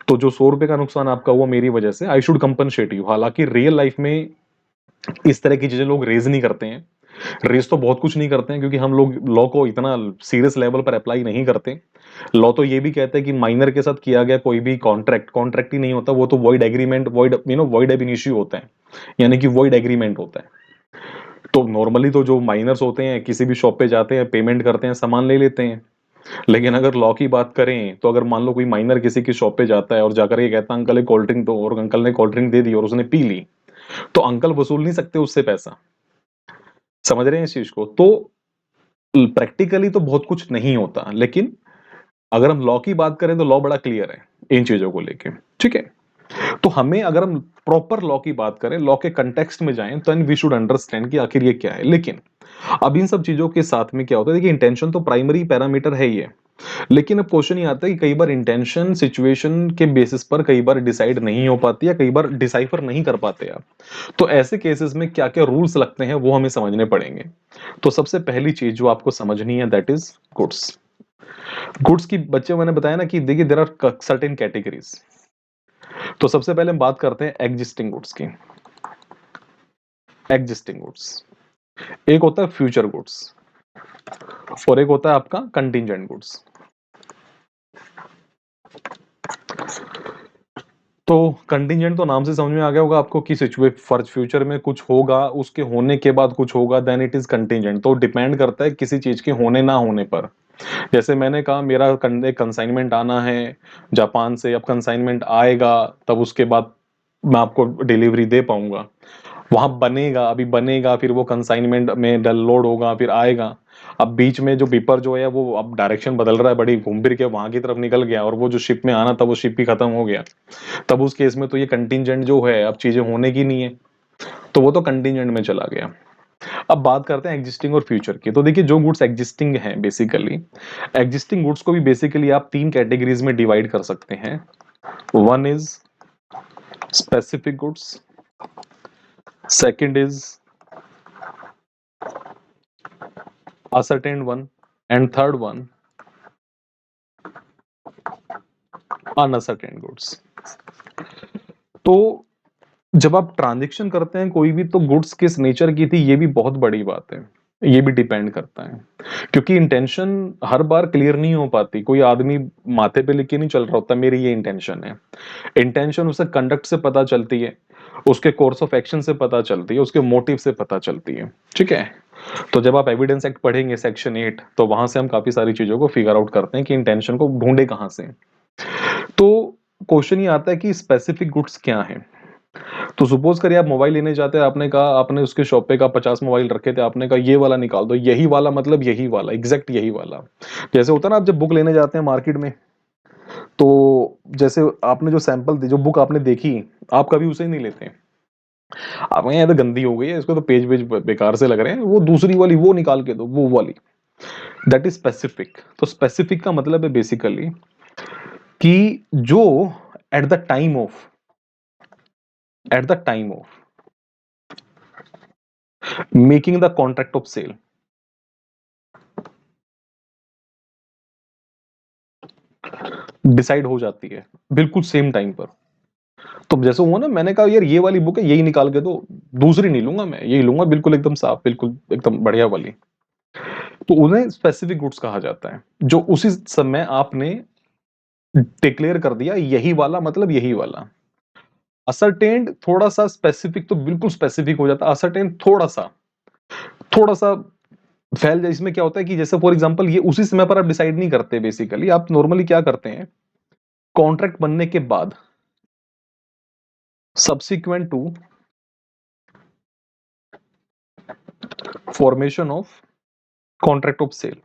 तो जो 100 रुपए का नुकसान आपका हुआ मेरी वजह से, आई शुड कंपनसेट यू। हालांकि रियल लाइफ में इस तरह की चीजें लोग रेज नहीं करते हैं। रेज तो बहुत कुछ नहीं करते हैं क्योंकि हम लोग लॉ को इतना सीरियस लेवल पर अप्लाई नहीं करते। लॉ तो ये भी कहते हैं कि माइनर के साथ किया गया कोई भी कॉन्ट्रैक्ट कॉन्ट्रैक्ट ही नहीं होता, वो तो वॉइड एग्रीमेंट, वॉइड वॉइड एब इनिशियो होता है, यानी कि वॉइड एग्रीमेंट होता है। तो नॉर्मली तो जो माइनर्स होते हैं किसी भी शॉप पे जाते हैं, पेमेंट करते हैं, सामान ले लेते हैं। लेकिन अगर लॉ की बात करें तो अगर मान लो कोई माइनर किसी की शॉप पे जाता है और जाकर ये कहता है अंकल एक कोल्ड ड्रिंक दो, और अंकल ने कोल्ड ड्रिंक दे दी और उसने पी ली, तो अंकल वसूल नहीं सकते उससे पैसा। समझ रहे हैं इस चीज को? तो प्रैक्टिकली तो बहुत कुछ नहीं होता, लेकिन अगर हम लॉ की बात करें तो लॉ बड़ा क्लियर है इन चीजों को लेके। ठीक है, तो हमें अगर हम प्रॉपर लॉ की बात करें, लॉ के कंटेक्स्ट में जाएं, तो वी शुड अंडरस्टैंड कि आखिर ये क्या है। लेकिन अब इन सब चीजों के साथ में क्या होता है, देखिए इंटेंशन तो प्राइमरी पैरामीटर है ही है, लेकिन अब क्वेश्चन ये आता है कि कई बार इंटेंशन सिचुएशन के बेसिस पर कई बार डिसाइड नहीं हो पाती है, कई बार डिसाइफर नहीं कर पाते आप। तो ऐसे केसेस में क्या क्या रूल्स लगते हैं वो हमें समझने पड़ेंगे। तो सबसे पहली चीज जो आपको समझनी है दैट इज गुड्स। गुड्स की बच्चे मैंने बताया ना कि देखिए देर आर सर्टेन कैटेगरीज। तो सबसे पहले हम बात करते हैं एग्जिस्टिंग गुड्स की। एग्जिस्टिंग गुड्स, एक होता है फ्यूचर गुड्स और एक होता है आपका कंटिजेंट गुड्स। तो कंटिजेंट तो नाम से समझ में आ गया होगा आपको कि फ्यूचर में कुछ होगा, उसके होने के बाद कुछ होगा, देन इट इज कंटिजेंट। तो डिपेंड करता है किसी चीज के होने ना होने पर। जैसे मैंने कहा मेरा कंसाइनमेंट आना है जापान से, अब कंसाइनमेंट आएगा तब उसके बाद मैं आपको डिलीवरी दे पाऊंगा। वहां बनेगा, अभी बनेगा, फिर वो कंसाइनमेंट में लोड होगा, फिर आएगा। अब बीच में जो बीपर जो है वो अब डायरेक्शन बदल रहा है, बड़ी घूम फिर के वहां की तरफ निकल गया, और वो जो शिप में आना था वो शिप ही खत्म हो गया। तब उस केस में तो ये कंटिजेंट जो है, अब चीजें होने की नहीं है, तो वो तो कंटिजेंट में चला गया। अब बात करते हैं एग्जिस्टिंग और फ्यूचर की। तो देखिए जो गुड्स एग्जिस्टिंग है, बेसिकली एग्जिस्टिंग गुड्स को भी बेसिकली आप तीन कैटेगरीज में डिवाइड कर सकते हैं। One is specific goods, second is ascertained one, and third one unascertained goods। तो जब आप ट्रांजेक्शन करते हैं कोई भी, तो गुड्स किस नेचर की थी ये भी बहुत बड़ी बात है। ये भी डिपेंड करता है, क्योंकि इंटेंशन हर बार क्लियर नहीं हो पाती। कोई आदमी माथे पे लिख के नहीं चल रहा होता मेरी ये इंटेंशन है। इंटेंशन उसे कंडक्ट से पता चलती है, उसके कोर्स ऑफ एक्शन से पता चलती है, उसके मोटिव से पता चलती है। ठीक है, तो जब आप एविडेंस एक्ट पढ़ेंगे सेक्शन 8, तो वहां से हम काफी सारी चीजों को फिगर आउट करते हैं कि इंटेंशन को ढूंढे कहां से। तो क्वेश्चन ये आता है कि स्पेसिफिक गुड्स क्या है। तो सपोज करिए आप मोबाइल लेने जाते हैं, आपने कहा, आपने उसके शॉप पे का 50 मोबाइल रखे थे, आपने कहा ये वाला निकाल दो। यही वाला मतलब यही वाला, एग्जैक्ट यही वाला। जैसे होता है ना, आप जब बुक लेने जाते हैं मार्केट में, तो जैसे आपने जो सैंपल दी, जो बुक आपने देखी, आप कभी उसे नहीं लेते। आप कहें ये तो गंदी हो गई है, इसको तो पेज वेज बेकार से लग रहे हैं, वो दूसरी वाली वो निकाल के दो, वो वाली। That is specific. तो स्पेसिफिक का मतलब है बेसिकली कि जो at the time of at the time of making the contract of sale, decide हो जाती है बिल्कुल सेम टाइम पर। तो जैसे हुआ ना, मैंने कहा यार ये वाली बुक है, यही निकाल के दो, दूसरी नहीं लूंगा मैं, यही लूंगा, बिल्कुल एकदम साफ, बिल्कुल एकदम बढ़िया वाली। तो उन्हें स्पेसिफिक गुड्स कहा जाता है, जो उसी समय आपने डिक्लेयर कर दिया यही वाला मतलब यही वाला। असरटेन्ड थोड़ा सा, स्पेसिफिक तो बिल्कुल स्पेसिफिक हो जाता है, असरटेन्ड थोड़ा सा फैल जाए। इसमें क्या होता है कि जैसे फॉर एग्जांपल ये उसी समय पर आप डिसाइड नहीं करते, बेसिकली आप नॉर्मली क्या करते हैं, कॉन्ट्रैक्ट बनने के बाद, subsequent to formation of contract of sale,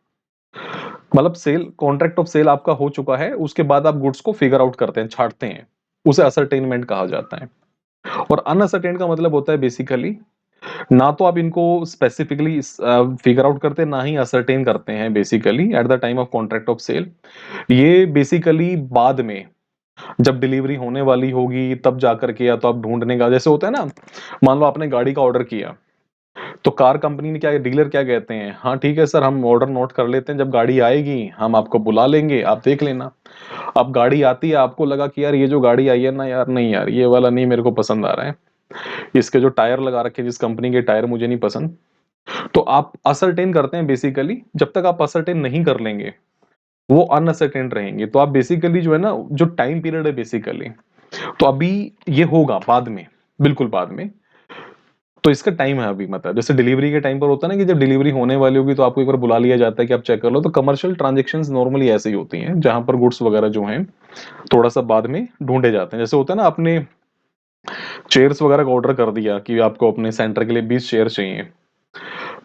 मतलब सेल, कॉन्ट्रैक्ट ऑफ सेल आपका हो चुका है, उसके बाद आप गुड्स को फिगर आउट करते हैं, छांटते हैं, उसे असरटेनमेंट कहा जाता है। और अनअसरटेन का मतलब होता है बेसिकली, ना तो आप इनको स्पेसिफिकली फिगर आउट करते हैं, ना ही असरटेन करते हैं basically at the time of contract of sale. ये बेसिकली बाद में जब डिलीवरी होने वाली होगी तब जाकर के, या तो आप ढूंढने का, जैसे होता है ना, मान लो आपने गाड़ी का ऑर्डर किया, तो कार कंपनी ने क्या, डीलर क्या कहते हैं, हाँ ठीक है सर, हम ऑर्डर नोट कर लेते हैं, जब गाड़ी आएगी हम आपको बुला लेंगे, आप देख लेना। अब गाड़ी आती है, आपको लगा कि यार ये जो गाड़ी आई है ना यार, नहीं यार ये वाला नहीं मेरे को पसंद आ रहा है, इसके जो टायर लगा रखे हैं, जिस कंपनी के टायर मुझे नहीं पसंद। तो आप असरटेन करते हैं बेसिकली, जब तक आप असरटेन नहीं कर लेंगे वो अनअसरटेन रहेंगे। तो आप बेसिकली जो है ना, जो टाइम पीरियड है बेसिकली, तो अभी ये होगा बाद में, बिल्कुल बाद में। तो इसका टाइम है अभी, मतलब जैसे डिलीवरी के टाइम पर होता है ना, कि जब डिलीवरी होने वाली होगी तो आपको एक बार बुला लिया जाता है कि आप चेक कर लो। तो कमर्शियल ट्रांजेक्शन्स नॉर्मली ऐसे ही होती हैं, जहां पर गुड्स वगैरह जो हैं थोड़ा सा बाद में ढूंढे जाते हैं। जैसे होता है ना, आपने चेयर्स वगैरह का ऑर्डर कर दिया कि आपको अपने सेंटर के लिए 20 चेयर चाहिए,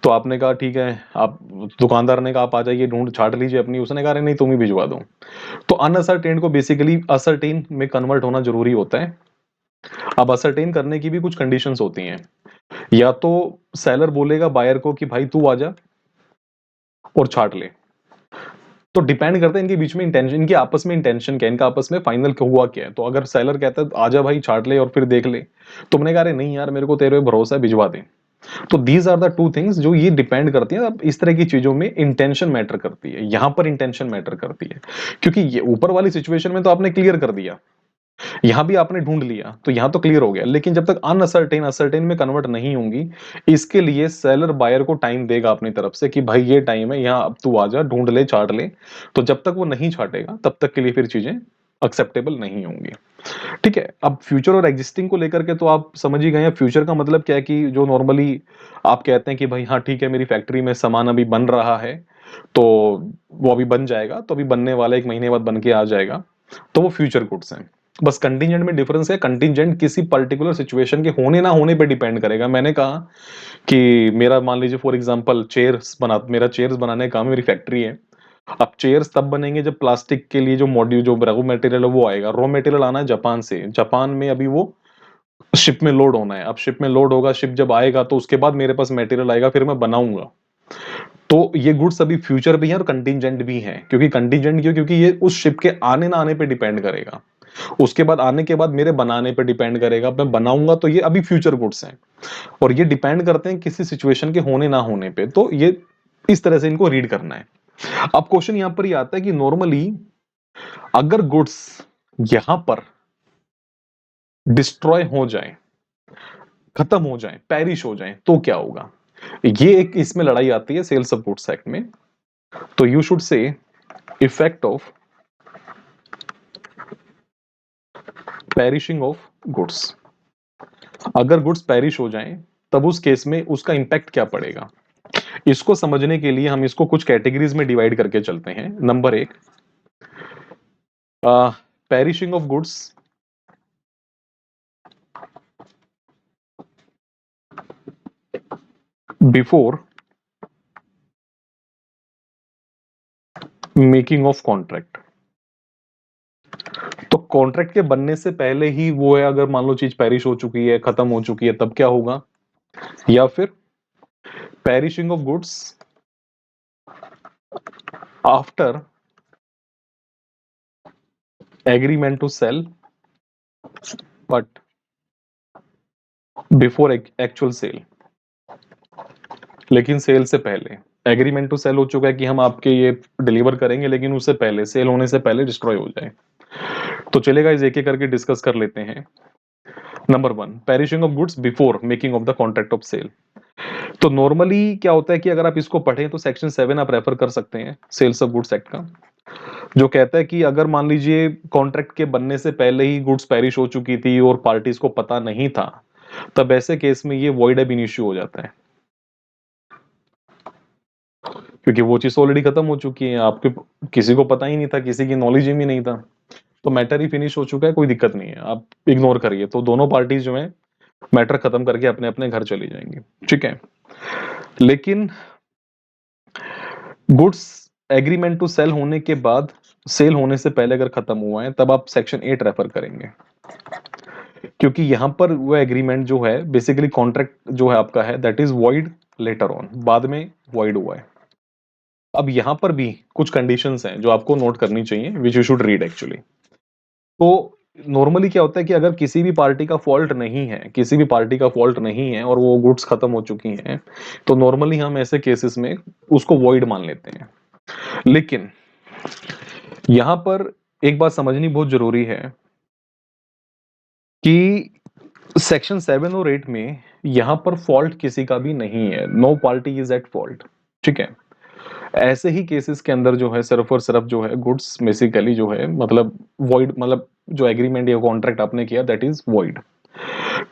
तो आपने कहा ठीक है, आप, दुकानदार ने कहा आप आ जाइए, ढूंढ छाट लीजिए अपनी, उसने कहा अरे नहीं तुम ही भिजवा दो। तो अनअसरटेन को बेसिकली असरटेन में कन्वर्ट होना जरूरी होता है। अब असरटेन करने की भी कुछ कंडीशंस होती हैं, या तो सेलर बोलेगा बायर को कि भाई तू आजा और छाट ले। तो डिपेंड करता है इनके बीच में इंटेंशन, इनके आपस में इंटेंशन क्या है, इनका आपस में फाइनल हुआ क्या है। तो अगर सेलर कहता है आजा भाई छाट ले और फिर देख ले, तुमने कहा अरे नहीं यार मेरे को तेरे पे भरोसा है, भिजवा दे। तो these are the two things जो ये डिपेंड करती हैं। अब इस तरह की चीजों में इंटेंशन मैटर करती है, यहां पर इंटेंशन मैटर करती है, क्योंकि ये ऊपर वाली सिचुएशन में तो आपने क्लियर कर दिया, यहां भी आपने ढूंढ लिया, तो यहां तो क्लियर हो गया। लेकिन जब तक अनअसर्टेन असर्टेन में कन्वर्ट नहीं होंगी, इसके लिए सेलर बायर को टाइम देगा अपनी तरफ से कि भाई ये टाइम है, यहाँ अब तू आजा, ढूंढ ले, छाट ले। तो जब तक वो नहीं छाटेगा तब तक के लिए फिर चीजें एक्सेप्टेबल नहीं होंगी। ठीक है, अब फ्यूचर और एग्जिस्टिंग को लेकर के तो आप समझ ही गए हैं। फ्यूचर का मतलब क्या है, कि जो नॉर्मली आप कहते हैं कि भाई हाँ ठीक है, मेरी फैक्ट्री में सामान अभी बन रहा है, तो वो अभी बन जाएगा, तो अभी बनने वाला 1 महीने बाद बन के आ जाएगा, तो वो फ्यूचर गुड्स हैं। बस कंटीजेंट में डिफरेंस है, कंटीजेंट किसी पर्टिकुलर सिचुएशन के होने ना होने पे डिपेंड करेगा। मैंने कहा कि मेरा मान लीजिए फॉर एग्जांपल चेयर्स बना, मेरा चेयर्स बनाने का काम है, मेरी फैक्ट्री है। अब चेयर्स तब बनेंगे जब प्लास्टिक के लिए जो मॉड्यूल, जो रॉ मटेरियल है वो आएगा। रॉ मटेरियल आना है जापान से, जापान में अभी वो शिप में लोड होना है। अब शिप में लोड होगा, शिप जब आएगा तो उसके बाद मेरे पास मटेरियल आएगा, फिर मैं बनाऊंगा। तो ये गुड्स अभी फ्यूचर भी है और कंटीजेंट भी है। क्योंकि कंटीजेंट क्यों, क्योंकि ये उस शिप के आने ना आने पे डिपेंड करेगा, उसके बाद आने के बाद मेरे बनाने पे डिपेंड करेगा। मैं बनाऊंगा तो ये अभी फ्यूचर गुड्स हैं, और ये डिपेंड करते हैं किसी सिचुएशन के होने ना होने पे। तो ये इस तरह से इनको रीड करना है। अब क्वेश्चन यहां पर ये आता है कि नॉर्मली अगर गुड्स यहां पर डिस्ट्रॉय हो जाए, खत्म हो जाए, पेरिश हो जाए, तो क्या होगा। ये एक इसमें लड़ाई आती है सेल्स ऑफ गुड्स एक्ट में। तो यू शुड से effect of perishing of goods. अगर गुड्स पेरिश हो जाएं तब उस केस में उसका इंपैक्ट क्या पड़ेगा, इसको समझने के लिए हम इसको कुछ कैटेगरीज में डिवाइड करके चलते हैं। नंबर एक, perishing of goods before making of contract. तो कॉन्ट्रैक्ट के बनने से पहले ही वो है, अगर मान लो चीज पेरिश हो चुकी है, खत्म हो चुकी है, तब क्या होगा। या फिर perishing of goods after agreement to sale but before actual sale. लेकिन सेल से पहले एग्रीमेंट टू सेल हो चुका है कि हम आपके ये डिलीवर करेंगे, लेकिन उससे पहले, सेल होने से पहले डिस्ट्रॉय हो जाए। तो चलेगा, इस एक एक करके डिस्कस कर लेते हैं। Number one, perishing of goods before making of the contract of sale. तो नॉर्मली क्या होता है कि अगर आप इसको पढ़ें तो सेक्शन 7 आप रेफर कर सकते हैं सेल्स ऑफ गुड्स एक्ट का, जो कहता है कि अगर मान लीजिए कॉन्ट्रैक्ट के बनने से पहले ही गुड्स पेरिश हो चुकी थी और पार्टीज को पता नहीं था, तब ऐसे केस में ये वॉइड एब इनिशियो हो जाता है, क्योंकि वो चीज ऑलरेडी खत्म हो चुकी है, आपके किसी को पता ही नहीं था, किसी की नॉलेज में नहीं था, तो मैटर ही फिनिश हो चुका है, कोई दिक्कत नहीं है, आप इग्नोर करिए। तो दोनों पार्टीज जो है मैटर खत्म करके अपने अपने घर चली जाएंगी, ठीक है। लेकिन गुड्स एग्रीमेंट टू सेल होने के बाद, सेल होने से पहले अगर खत्म हुआ है, तब आप सेक्शन 8 रेफर करेंगे, क्योंकि यहां पर वो एग्रीमेंट जो है बेसिकली कॉन्ट्रैक्ट जो है आपका है, that is void later on, बाद में वॉइड हुआ है। अब यहां पर भी कुछ कंडीशंस हैं जो आपको नोट करनी चाहिए, which you should read actually. तो नॉर्मली क्या होता है कि अगर किसी भी पार्टी का फॉल्ट नहीं है, किसी भी पार्टी का फॉल्ट नहीं है और वो गुड्स खत्म हो चुकी हैं, तो नॉर्मली हम ऐसे केसेस में उसको वॉइड मान लेते हैं। लेकिन यहां पर एक बात समझनी बहुत जरूरी है कि सेक्शन 7 और 8 में यहां पर फॉल्ट किसी का भी नहीं है, no party is at fault, ठीक है। ऐसे ही केसेस के अंदर जो है सिर्फ और सिर्फ जो है गुड्स बेसिकली जो है मतलब वॉइड, मतलब जो एग्रीमेंट या कॉन्ट्रैक्ट आपने किया दैट इज वॉइड,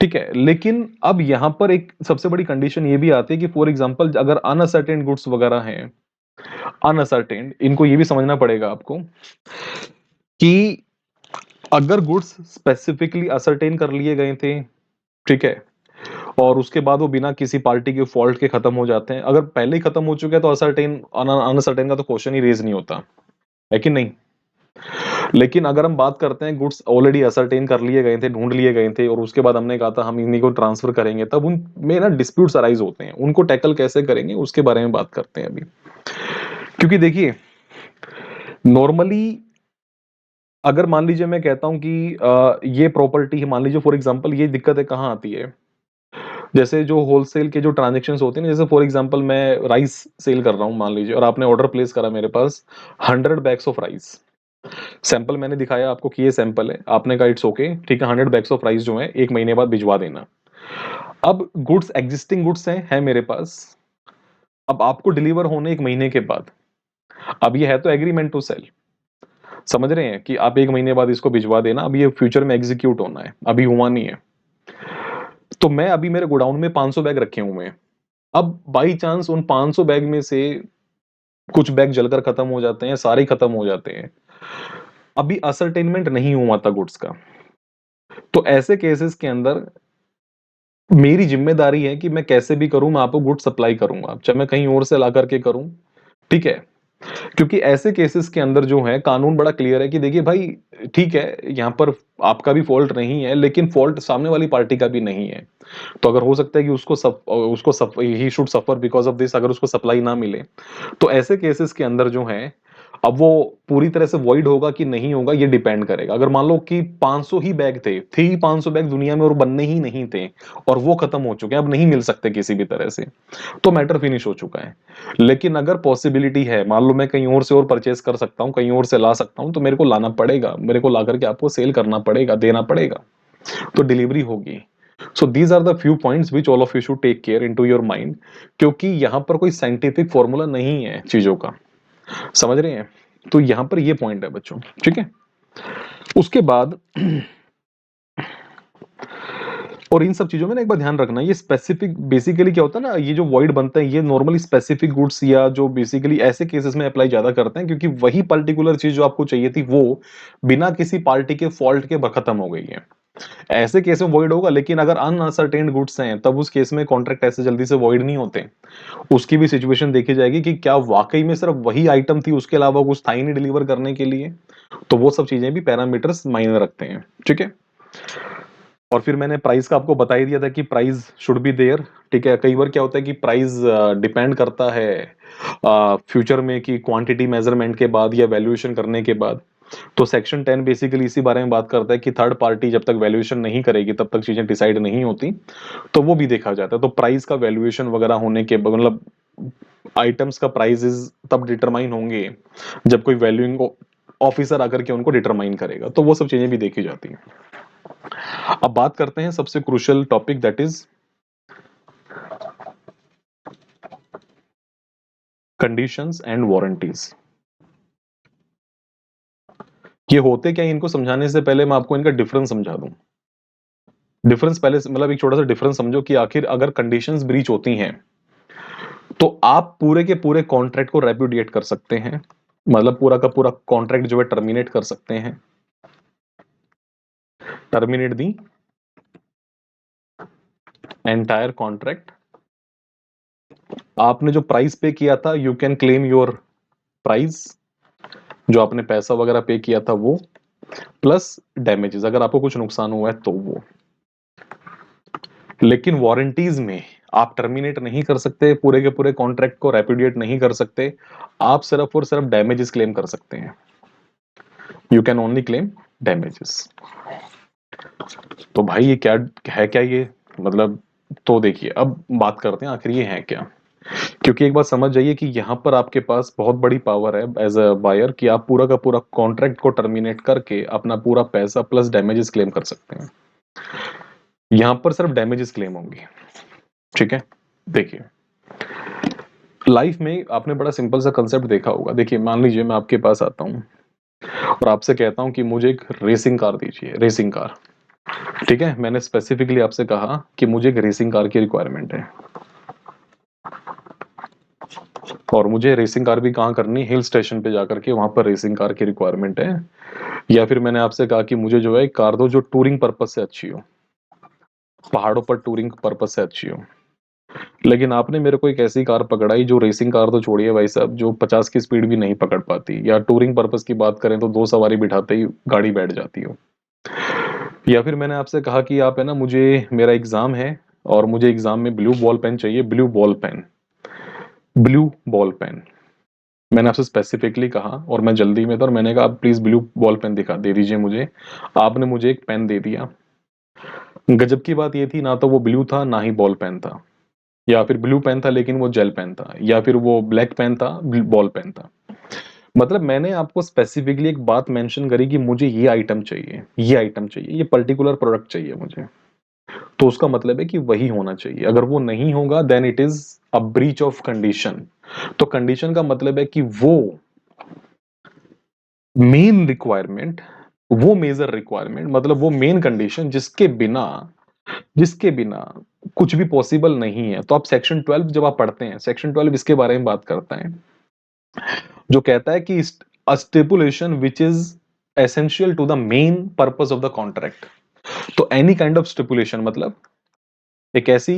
ठीक है। लेकिन अब यहां पर एक सबसे बड़ी कंडीशन ये भी आती है कि फॉर एग्जांपल अगर अनअसर्टेन गुड्स वगैरह हैं, अनअसर्टेन, इनको ये भी समझना पड़ेगा आपको कि अगर गुड्स स्पेसिफिकली असर्टेन कर लिए गए थे, ठीक है, और उसके बाद वो बिना किसी पार्टी के फॉल्ट के खत्म हो जाते हैं, अगर पहले ही खत्म हो चुके हैं तो असर्टेन अनसर्टेन का तो क्वेश्चन ही रेज नहीं होता है कि नहीं। लेकिन अगर हम बात करते हैं गुड्स ऑलरेडी असर्टेन कर लिए गए थे, ढूंढ लिए गए थे, और उसके बाद हमने कहा था हम इन्हीं को ट्रांसफर करेंगे, तब उनमें ना डिस्प्यूट्स अराइज होते हैं, उनको टैकल कैसे करेंगे उसके बारे में बात करते हैं अभी। क्योंकि देखिए नॉर्मली अगर मान लीजिए मैं कहता हूं कि ये प्रॉपर्टी है, मान लीजिए फॉर एग्जांपल, ये दिक्कत कहाँ आती है, जैसे जो होलसेल के जो ट्रांजेक्शन्स होते हैं ना, जैसे फॉर एग्जांपल मैं राइस सेल कर रहा हूँ मान लीजिए, और आपने ऑर्डर प्लेस करा मेरे पास 100 बैग्स ऑफ राइस। सैंपल मैंने दिखाया आपको कि ये सैंपल है, आपने कहा इट्स ओके, ठीक है, 100 बैग्स ऑफ राइस जो है 1 महीने बाद भिजवा देना। अब गुड्स एग्जिस्टिंग गुड्स हैं है मेरे पास, अब आपको डिलीवर होने 1 महीने के बाद, अब ये है तो एग्रीमेंट टू सेल, समझ रहे हैं कि आप 1 महीने बाद इसको भिजवा देना, अब ये फ्यूचर में एग्जीक्यूट होना है, अभी हुआ नहीं है। तो मैं अभी मेरे गोडाउन में 500 बैग रखे हुए हैं, अब बाई चांस उन 500 बैग में से कुछ बैग जलकर खत्म हो जाते हैं, सारे खत्म हो जाते हैं, अभी असरटेनमेंट नहीं हुआ था गुड्स का। तो ऐसे केसेस के अंदर मेरी जिम्मेदारी है कि मैं कैसे भी करूं, मैं आपको गुड सप्लाई करूंगा, चाहे मैं कहीं और से ला करके करूं, ठीक है। क्योंकि ऐसे केसेस के अंदर जो है कानून बड़ा क्लियर है कि देखिए भाई, ठीक है, यहाँ पर आपका भी फॉल्ट नहीं है, लेकिन फॉल्ट सामने वाली पार्टी का भी नहीं है। तो अगर हो सकता है कि उसको he should suffer because of this, अगर उसको सप्लाई ना मिले, तो ऐसे केसेस के अंदर जो है अब वो पूरी तरह से वॉइड होगा कि नहीं होगा, ये डिपेंड करेगा। अगर मान लो कि 500 ही बैग थे ही 500 बैग दुनिया में और बनने ही नहीं थे, और वो खत्म हो चुके हैं, अब नहीं मिल सकते किसी भी तरह से, तो मैटर फिनिश हो चुका है। लेकिन अगर पॉसिबिलिटी है, मान लो मैं कहीं और से और परचेस कर सकता हूँ, कहीं और से ला सकता हूँ, तो मेरे को लाना पड़ेगा, मेरे को ला करके आपको सेल करना पड़ेगा, देना पड़ेगा, तो डिलीवरी होगी। So these are the few points which all of you should take care into your mind, क्योंकि यहां पर कोई साइंटिफिक फॉर्मूला नहीं है चीजों का, समझ रहे हैं? तो यहां पर ये पॉइंट है बच्चों, ठीक है। उसके बाद और इन सब चीजों में ना एक बार ध्यान रखना, ये स्पेसिफिक बेसिकली क्या होता है ना, ये जो वॉइड बनते हैं ये नॉर्मली स्पेसिफिक गुड्स या जो बेसिकली ऐसे केसेस में अप्लाई ज्यादा करते हैं, क्योंकि वही पर्टिकुलर चीज जो आपको चाहिए थी वो बिना किसी पार्टी के फॉल्ट के खत्म हो गई है। ऐसे केस में वॉइड होगा, लेकिन अगर अनअसर्टेन्ड गुड्स हैं तब उस केस में कॉन्ट्रैक्ट ऐसे जल्दी से वॉइड नहीं होते। उसकी भी सिचुएशन देखी जाएगी कि क्या वाकई में सिर्फ वही आइटम थी, उसके अलावा कुछ था ही नहीं डिलीवर करने के लिए। तो वो सब चीजें भी पैरामीटर्स मायने रखते हैं, ठीक है। और फिर मैंने प्राइस का आपको बता ही दिया था कि प्राइस शुड बी देयर, ठीक है। कई बार क्या होता है कि प्राइस डिपेंड करता है फ्यूचर में कि क्वांटिटी मेजरमेंट के बाद या वैल्यूएशन करने के बाद। तो सेक्शन 10 बेसिकली इसी बारे में बात करता है कि थर्ड पार्टी जब तक वैल्यूएशन नहीं करेगी तब तक चीजें डिसाइड नहीं होती। तो वो भी देखा जाता है। तो प्राइस का वैल्यूएशन वगैरह होने के मतलब आइटम्स का प्राइसेस तब डिटरमाइन होंगे जब कोई वैल्यूइंग ऑफिसर आकर के उनको डिटरमाइन करेगा। तो वो सब चीजें भी देखी जाती हैं। अब बात करते हैं सबसे crucial topic, that is conditions and warranties. ये होते क्या है, इनको समझाने से पहले मैं आपको इनका डिफरेंस समझा दूं। डिफरेंस पहले मतलब एक छोटा सा डिफरेंस समझो कि आखिर अगर कंडीशंस ब्रीच होती हैं तो आप पूरे के पूरे कॉन्ट्रैक्ट को रेपुडिएट कर सकते हैं, मतलब पूरा का पूरा कॉन्ट्रैक्ट जो है टर्मिनेट कर सकते हैं, टर्मिनेट दी एंटायर कॉन्ट्रैक्ट। आपने जो प्राइस पे किया था you can claim your price, जो आपने पैसा वगैरह पे किया था वो, प्लस डैमेजेस अगर आपको कुछ नुकसान हुआ है तो वो। लेकिन वारंटीज में आप टर्मिनेट नहीं कर सकते, पूरे के पूरे कॉन्ट्रैक्ट को रेपुडिएट नहीं कर सकते। आप सिर्फ और सिर्फ डैमेजेस क्लेम कर सकते हैं। You can only claim damages. तो भाई ये क्या है, क्या ये मतलब? तो देखिए अब बात करते हैं आखिर ये है क्या, क्योंकि एक बात समझ जाइए कि यहाँ पर आपके पास बहुत बड़ी पावर है एज अ बायर कि आप पूरा का पूरा कॉन्ट्रैक्ट को टर्मिनेट करके अपना पूरा पैसा प्लस डैमेजेस क्लेम कर सकते हैं। यहाँ पर सिर्फ डैमेजेस क्लेम होंगी, ठीक है। देखिए लाइफ में आपने बड़ा सिंपल सा कंसेप्ट देखा होगा। देखिए मान लीजिए मैं आपके पास आता हूँ और आपसे कहता हूँ कि मुझे एक रेसिंग कार दीजिए, रेसिंग कार, ठीक है। मैंने स्पेसिफिकली आपसे कहा कि मुझे एक रेसिंग कार की रिक्वायरमेंट है, और मुझे रेसिंग कार भी कहाँ करनी, हिल स्टेशन पे जाकर के वहां पर रेसिंग कार की रिक्वायरमेंट है। या फिर मैंने आपसे कहा कि मुझे जो है एक कार दो जो टूरिंग पर्पज से अच्छी हो, पहाड़ों पर टूरिंग पर्पज से अच्छी हो। लेकिन आपने मेरे को एक ऐसी कार पकड़ाई जो रेसिंग कार तो छोड़िए भाई साहब, जो 50 की स्पीड भी नहीं पकड़ पाती, या टूरिंग पर्पज की बात करें तो दो सवारी बिठाते ही गाड़ी बैठ जाती हो। या फिर मैंने आपसे कहा कि आप है ना, मुझे मेरा एग्जाम है और मुझे एग्जाम में ब्लू बॉल पेन चाहिए, blue ball pen, blue ball pen. मैंने आपसे स्पेसिफिकली कहा और मैं जल्दी में था और मैंने कहा आप प्लीज ब्लू बॉल पेन दिखा दे दीजिए मुझे। आपने मुझे एक पेन दे दिया। गजब की बात ये थी, ना तो वो ब्लू था ना ही बॉल पेन था, या फिर ब्लू पेन था लेकिन वो जेल पेन था, या फिर वो ब्लैक पेन था बॉल पेन था। मतलब मैंने आपको स्पेसिफिकली एक बात मेंशन करी कि मुझे ये आइटम चाहिए, ये आइटम चाहिए, ये पर्टिकुलर प्रोडक्ट चाहिए मुझे। तो उसका मतलब है कि वही होना चाहिए। अगर वो नहीं होगा then it is a breach of condition. तो कंडीशन का मतलब है कि वो मेन रिक्वायरमेंट, वो मेजर रिक्वायरमेंट, मतलब वो मेन कंडीशन जिसके बिना कुछ भी पॉसिबल नहीं है। तो आप सेक्शन 12 जब आप पढ़ते हैं, सेक्शन 12 इसके बारे में बात करता है, जो कहता है कि a stipulation which is essential to the main purpose of the contract. तो एनी काइंड ऑफ स्टिपुलेशन मतलब एक ऐसी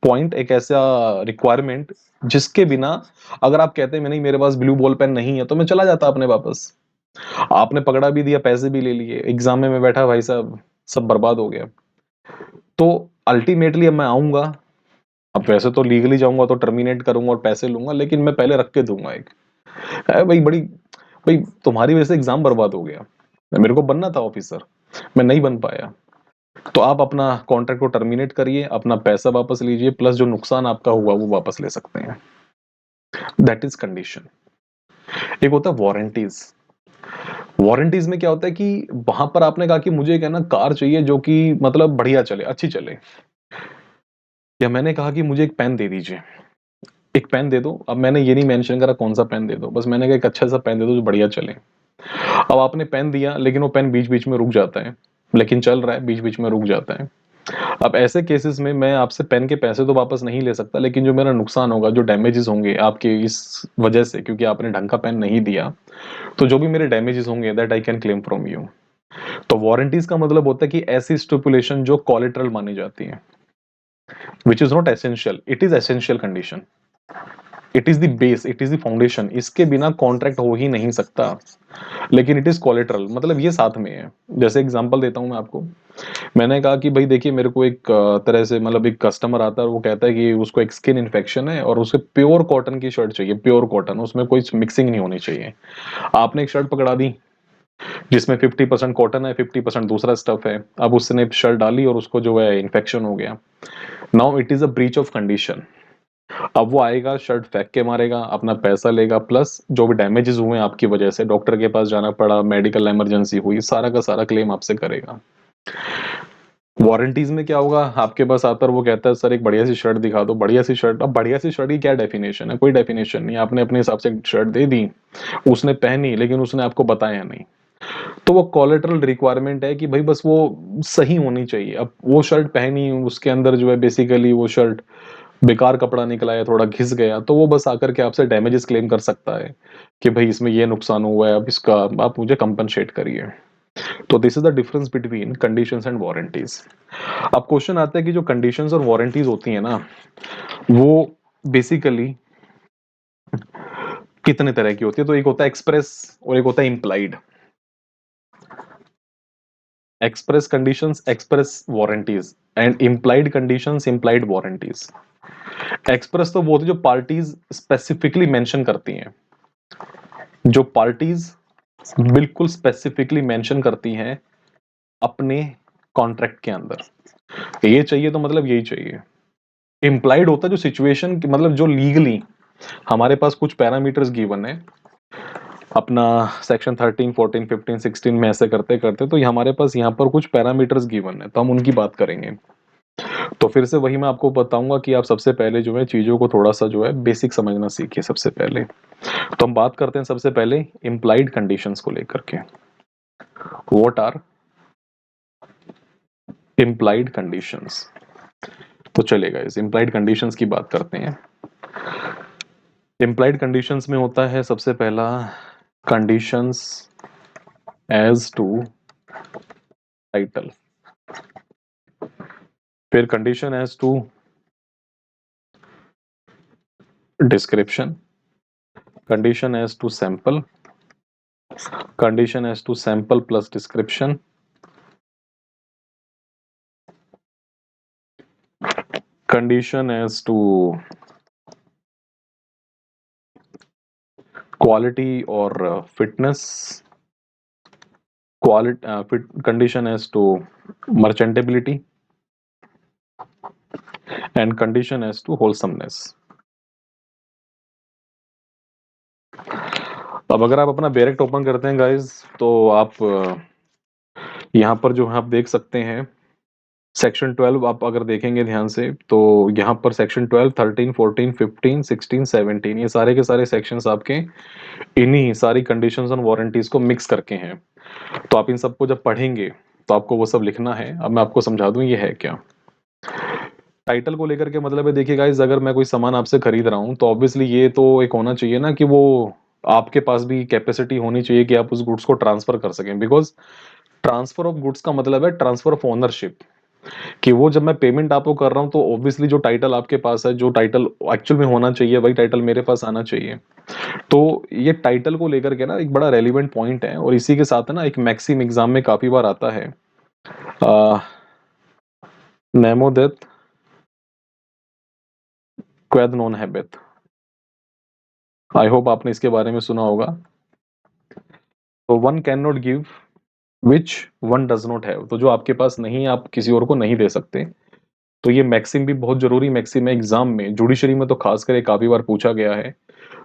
पॉइंट, एक ऐसा रिक्वायरमेंट जिसके बिना, अगर आप कहते हैं नहीं मेरे पास ब्लू बॉल पेन नहीं है, तो मैं चला जाता अपने वापस। आपने पकड़ा भी दिया, पैसे भी ले लिए, एग्जाम में मैं बैठा भाई साहब, सब बर्बाद हो गया। तो अल्टीमेटली अब मैं आऊंगा, अब वैसे तो लीगली जाऊंगा तो टर्मिनेट करूंगा और पैसे लूंगा, लेकिन मैं पहले रख के दूंगा एक, है भाई बड़ी, भाई तुम्हारी वजह से एग्जाम बर्बाद हो गया, मेरे को बनना था ऑफिसर, मैं नहीं बन पाया। तो आप अपना कॉन्ट्रैक्ट को टर्मिनेट करिए, अपना पैसा वापस लीजिए, प्लस जो नुकसान आपका हुआ वो वापस ले सकते हैं। That is condition. एक होता है वारंटीज। वारंटीज में क्या होता है कि वहां पर आपने कहा कि मुझे एक है ना कार चाहिए जो कि मतलब बढ़िया चले, अच्छी चले, या मैंने कहा कि मुझे एक पेन दे दीजिए, एक पेन दे दो। अब मैंने ये नहीं मेंशन करा कौन सा पेन दे दो, बस मैंने कहा एक अच्छा सा पेन दे दो जो बढ़िया चले। अब आपने पेन दिया लेकिन वो पेन बीच बीच में रुक जाता है, लेकिन चल रहा है, बीच बीच में रुक जाता है। अब ऐसे केसेस में मैं आपसे पेन के पैसे तो वापस नहीं ले सकता, लेकिन जो मेरा नुकसान होगा, जो डैमेजेस होंगे आपके इस वजह से, क्योंकि आपने ढंग का पेन नहीं दिया, तो जो भी मेरे डैमेजेस होंगे that I can claim from you. तो वारंटीज का मतलब होता है कि ऐसी स्टिपुलेशन जो कोलेटरल मानी जाती है, which is not essential, it is essential condition, it is the base, it is the foundation, इसके बिना कॉन्ट्रैक्ट हो ही नहीं सकता। लेकिन इट इज कोलेटरल, मतलब ये साथ में है। जैसे एग्जांपल देता हूं मैं आपको, मैंने कहा कि भाई देखिए मेरे को एक तरह से मतलब एक कस्टमर आता है और वो कहता है कि उसको एक स्किन इन्फेक्शन है और उसे प्योर कॉटन की शर्ट चाहिए, प्योर कॉटन, उसमें कोई मिक्सिंग नहीं होनी चाहिए। आपने एक शर्ट पकड़ा दी जिसमें 50% कॉटन है, 50% दूसरा स्टफ है। अब उसने शर्ट डाली और उसको जो है इन्फेक्शन हो गया। Now it is a breach of condition. अब वो आएगा, शर्ट फेंक के मारेगा, अपना पैसा लेगा, प्लस जो भी डैमेजेस हुए आपकी वजह से, डॉक्टर के पास जाना पड़ा, मेडिकल इमरजेंसी हुई, सारा का सारा क्लेम आपसे करेगा। वारंटीज में क्या होगा, आपके पास आता है, वो कहता है सर एक बढ़िया सी शर्ट दिखा दो, बढ़िया सी शर्ट। अब बढ़िया सी शर्ट की क्या डेफिनेशन है, कोई डेफिनेशन नहीं, आपने अपने हिसाब से शर्ट दे दी, उसने पहनी लेकिन उसने आपको बताया नहीं। तो वो कोलेटरल रिक्वायरमेंट है कि भाई बस वो सही होनी चाहिए। अब वो शर्ट पहनी, उसके अंदर जो है बेसिकली वो शर्ट बेकार कपड़ा निकला है, थोड़ा घिस गया, तो वो बस आकर के आपसे डैमेजेस क्लेम कर सकता है कि भाई इसमें ये नुकसान हुआ है, अब इसका आप मुझे कंपनसेट करिए। तो this is the difference between conditions and warranties. अब क्वेश्चन आता है कि जो कंडीशंस और वारंटीज होती है ना, वो बेसिकली कितने तरह की होती है। तो एक होता है एक्सप्रेस और एक होता है implied. Express conditions, express warranties, and implied conditions, implied warranties. Express तो वो होती है जो पार्टीज स्पेसिफिकली मेंशन करती हैं, जो पार्टीज बिल्कुल स्पेसिफिकली मेंशन करती हैं अपने कॉन्ट्रैक्ट के अंदर, ये चाहिए तो मतलब यही चाहिए। इम्प्लाइड होता है जो सिचुएशन, मतलब जो लीगली हमारे पास कुछ पैरामीटर्स गिवन है, अपना सेक्शन 13, 14, 15, 16 में ऐसे करते करते, तो ये हमारे पास यहाँ पर कुछ पैरामीटर्स गिवन है, तो हम उनकी बात करेंगे। तो फिर से वही मैं आपको बताऊंगा कि आप सबसे पहले जो है चीजों को थोड़ा सा जो है बेसिक समझना सीखिए सबसे पहले। तो हम बात करते हैं सबसे पहले इम्प्लाइड कंडीशंस को लेकर के। What are implied conditions? तो चलेगा, इस इम्प्लाइड कंडीशंस की बात करते हैं। इम्प्लाइड कंडीशंस में होता है सबसे पहला कंडीशंस एज टू टाइटल, फिर condition as to description, condition as to sample, condition as to sample plus description, condition as to quality और fitness, quality condition as to merchantability, and condition as to wholesomeness. अब अगर आप अपना direct open करते हैं guys, तो आप यहाँ पर जो है आप देख सकते हैं सेक्शन 12, आप अगर देखेंगे ध्यान से तो यहाँ पर सेक्शन 12, 13, 14, 15, 16, 17, ये सारे के सारे सेक्शंस आपके इन्हीं सारी कंडीशंस और वारंटीज को मिक्स करके हैं। तो आप इन सबको जब पढ़ेंगे तो आपको वो सब लिखना है। अब मैं आपको समझा दूं ये है क्या। टाइटल को लेकर के मतलब है, देखिए गाइस, अगर मैं कोई सामान आपसे खरीद रहा हूँ तो ऑब्वियसली ये तो एक होना चाहिए ना कि वो आपके पास भी कैपेसिटी होनी चाहिए कि आप उस गुड्स को ट्रांसफर कर सकें। बिकॉज ट्रांसफर ऑफ गुड्स का मतलब है ट्रांसफर ऑफ ओनरशिप, कि वो जब मैं पेमेंट आपको कर रहा हूँ तो ऑब्वियसली जो टाइटल आपके पास है, जो टाइटल एक्चुअल में होना चाहिए, वही टाइटल मेरे पास आना चाहिए। तो ये टाइटल को लेकर के ना एक बड़ा रेलिवेंट पॉइंट है। और इसी के साथ है ना एक मैक्सिम एग्जाम में काफी बार आता है, nemo dat quod non habet. I hope आपने इसके बारे में सुना होगा। तो one can not give which one does not have, तो जो आपके पास नहीं है आप किसी और को नहीं दे सकते। तो ये मैक्सिम भी बहुत जरूरी मैक्सिम है, एग्जाम में जुडिशरी में तो खास करके काफी बार पूछा गया है।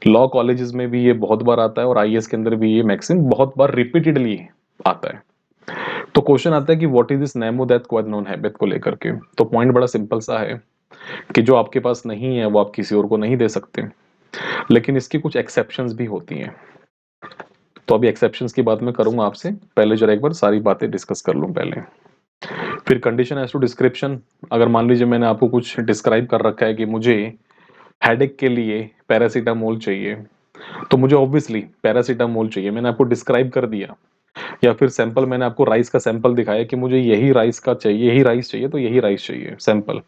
लॉ कॉलेजेस में भी ये बहुत बार आता है और आईएएस के अंदर भी ये मैक्सिम बहुत बार रिपीटेडली आता है। तो क्वेश्चन आता है कि what is this Nemo that quad non habit को लेकर के। तो पॉइंट बड़ा सिंपल सा है कि जो आपके पास नहीं है वो आप किसी और को नहीं दे सकते, लेकिन इसकी कुछ एक्सेप्शंस भी होती हैं। तो अभी एक्सेप्शंस की बात मैं करूंगा आपसे, पहले जरा एक बार सारी बातें डिस्कस कर लूं पहले, फिर कंडीशन एज टू डिस्क्रिप्शन। अगर मान लीजिए मैंने आपको कुछ डिस्क्राइब कर रखा है कि मुझे हेडेक के लिए पैरासीटामोल चाहिए, तो मुझे ऑब्वियसली पैरासीटामोल चाहिए, मैंने आपको डिस्क्राइब कर दिया। या फिर सैंपल, मैंने आपको राइस का सैंपल दिखाया कि मुझे यही राइस का चाहिए, यही राइस चाहिए, तो यही राइस चाहिए, सैंपल।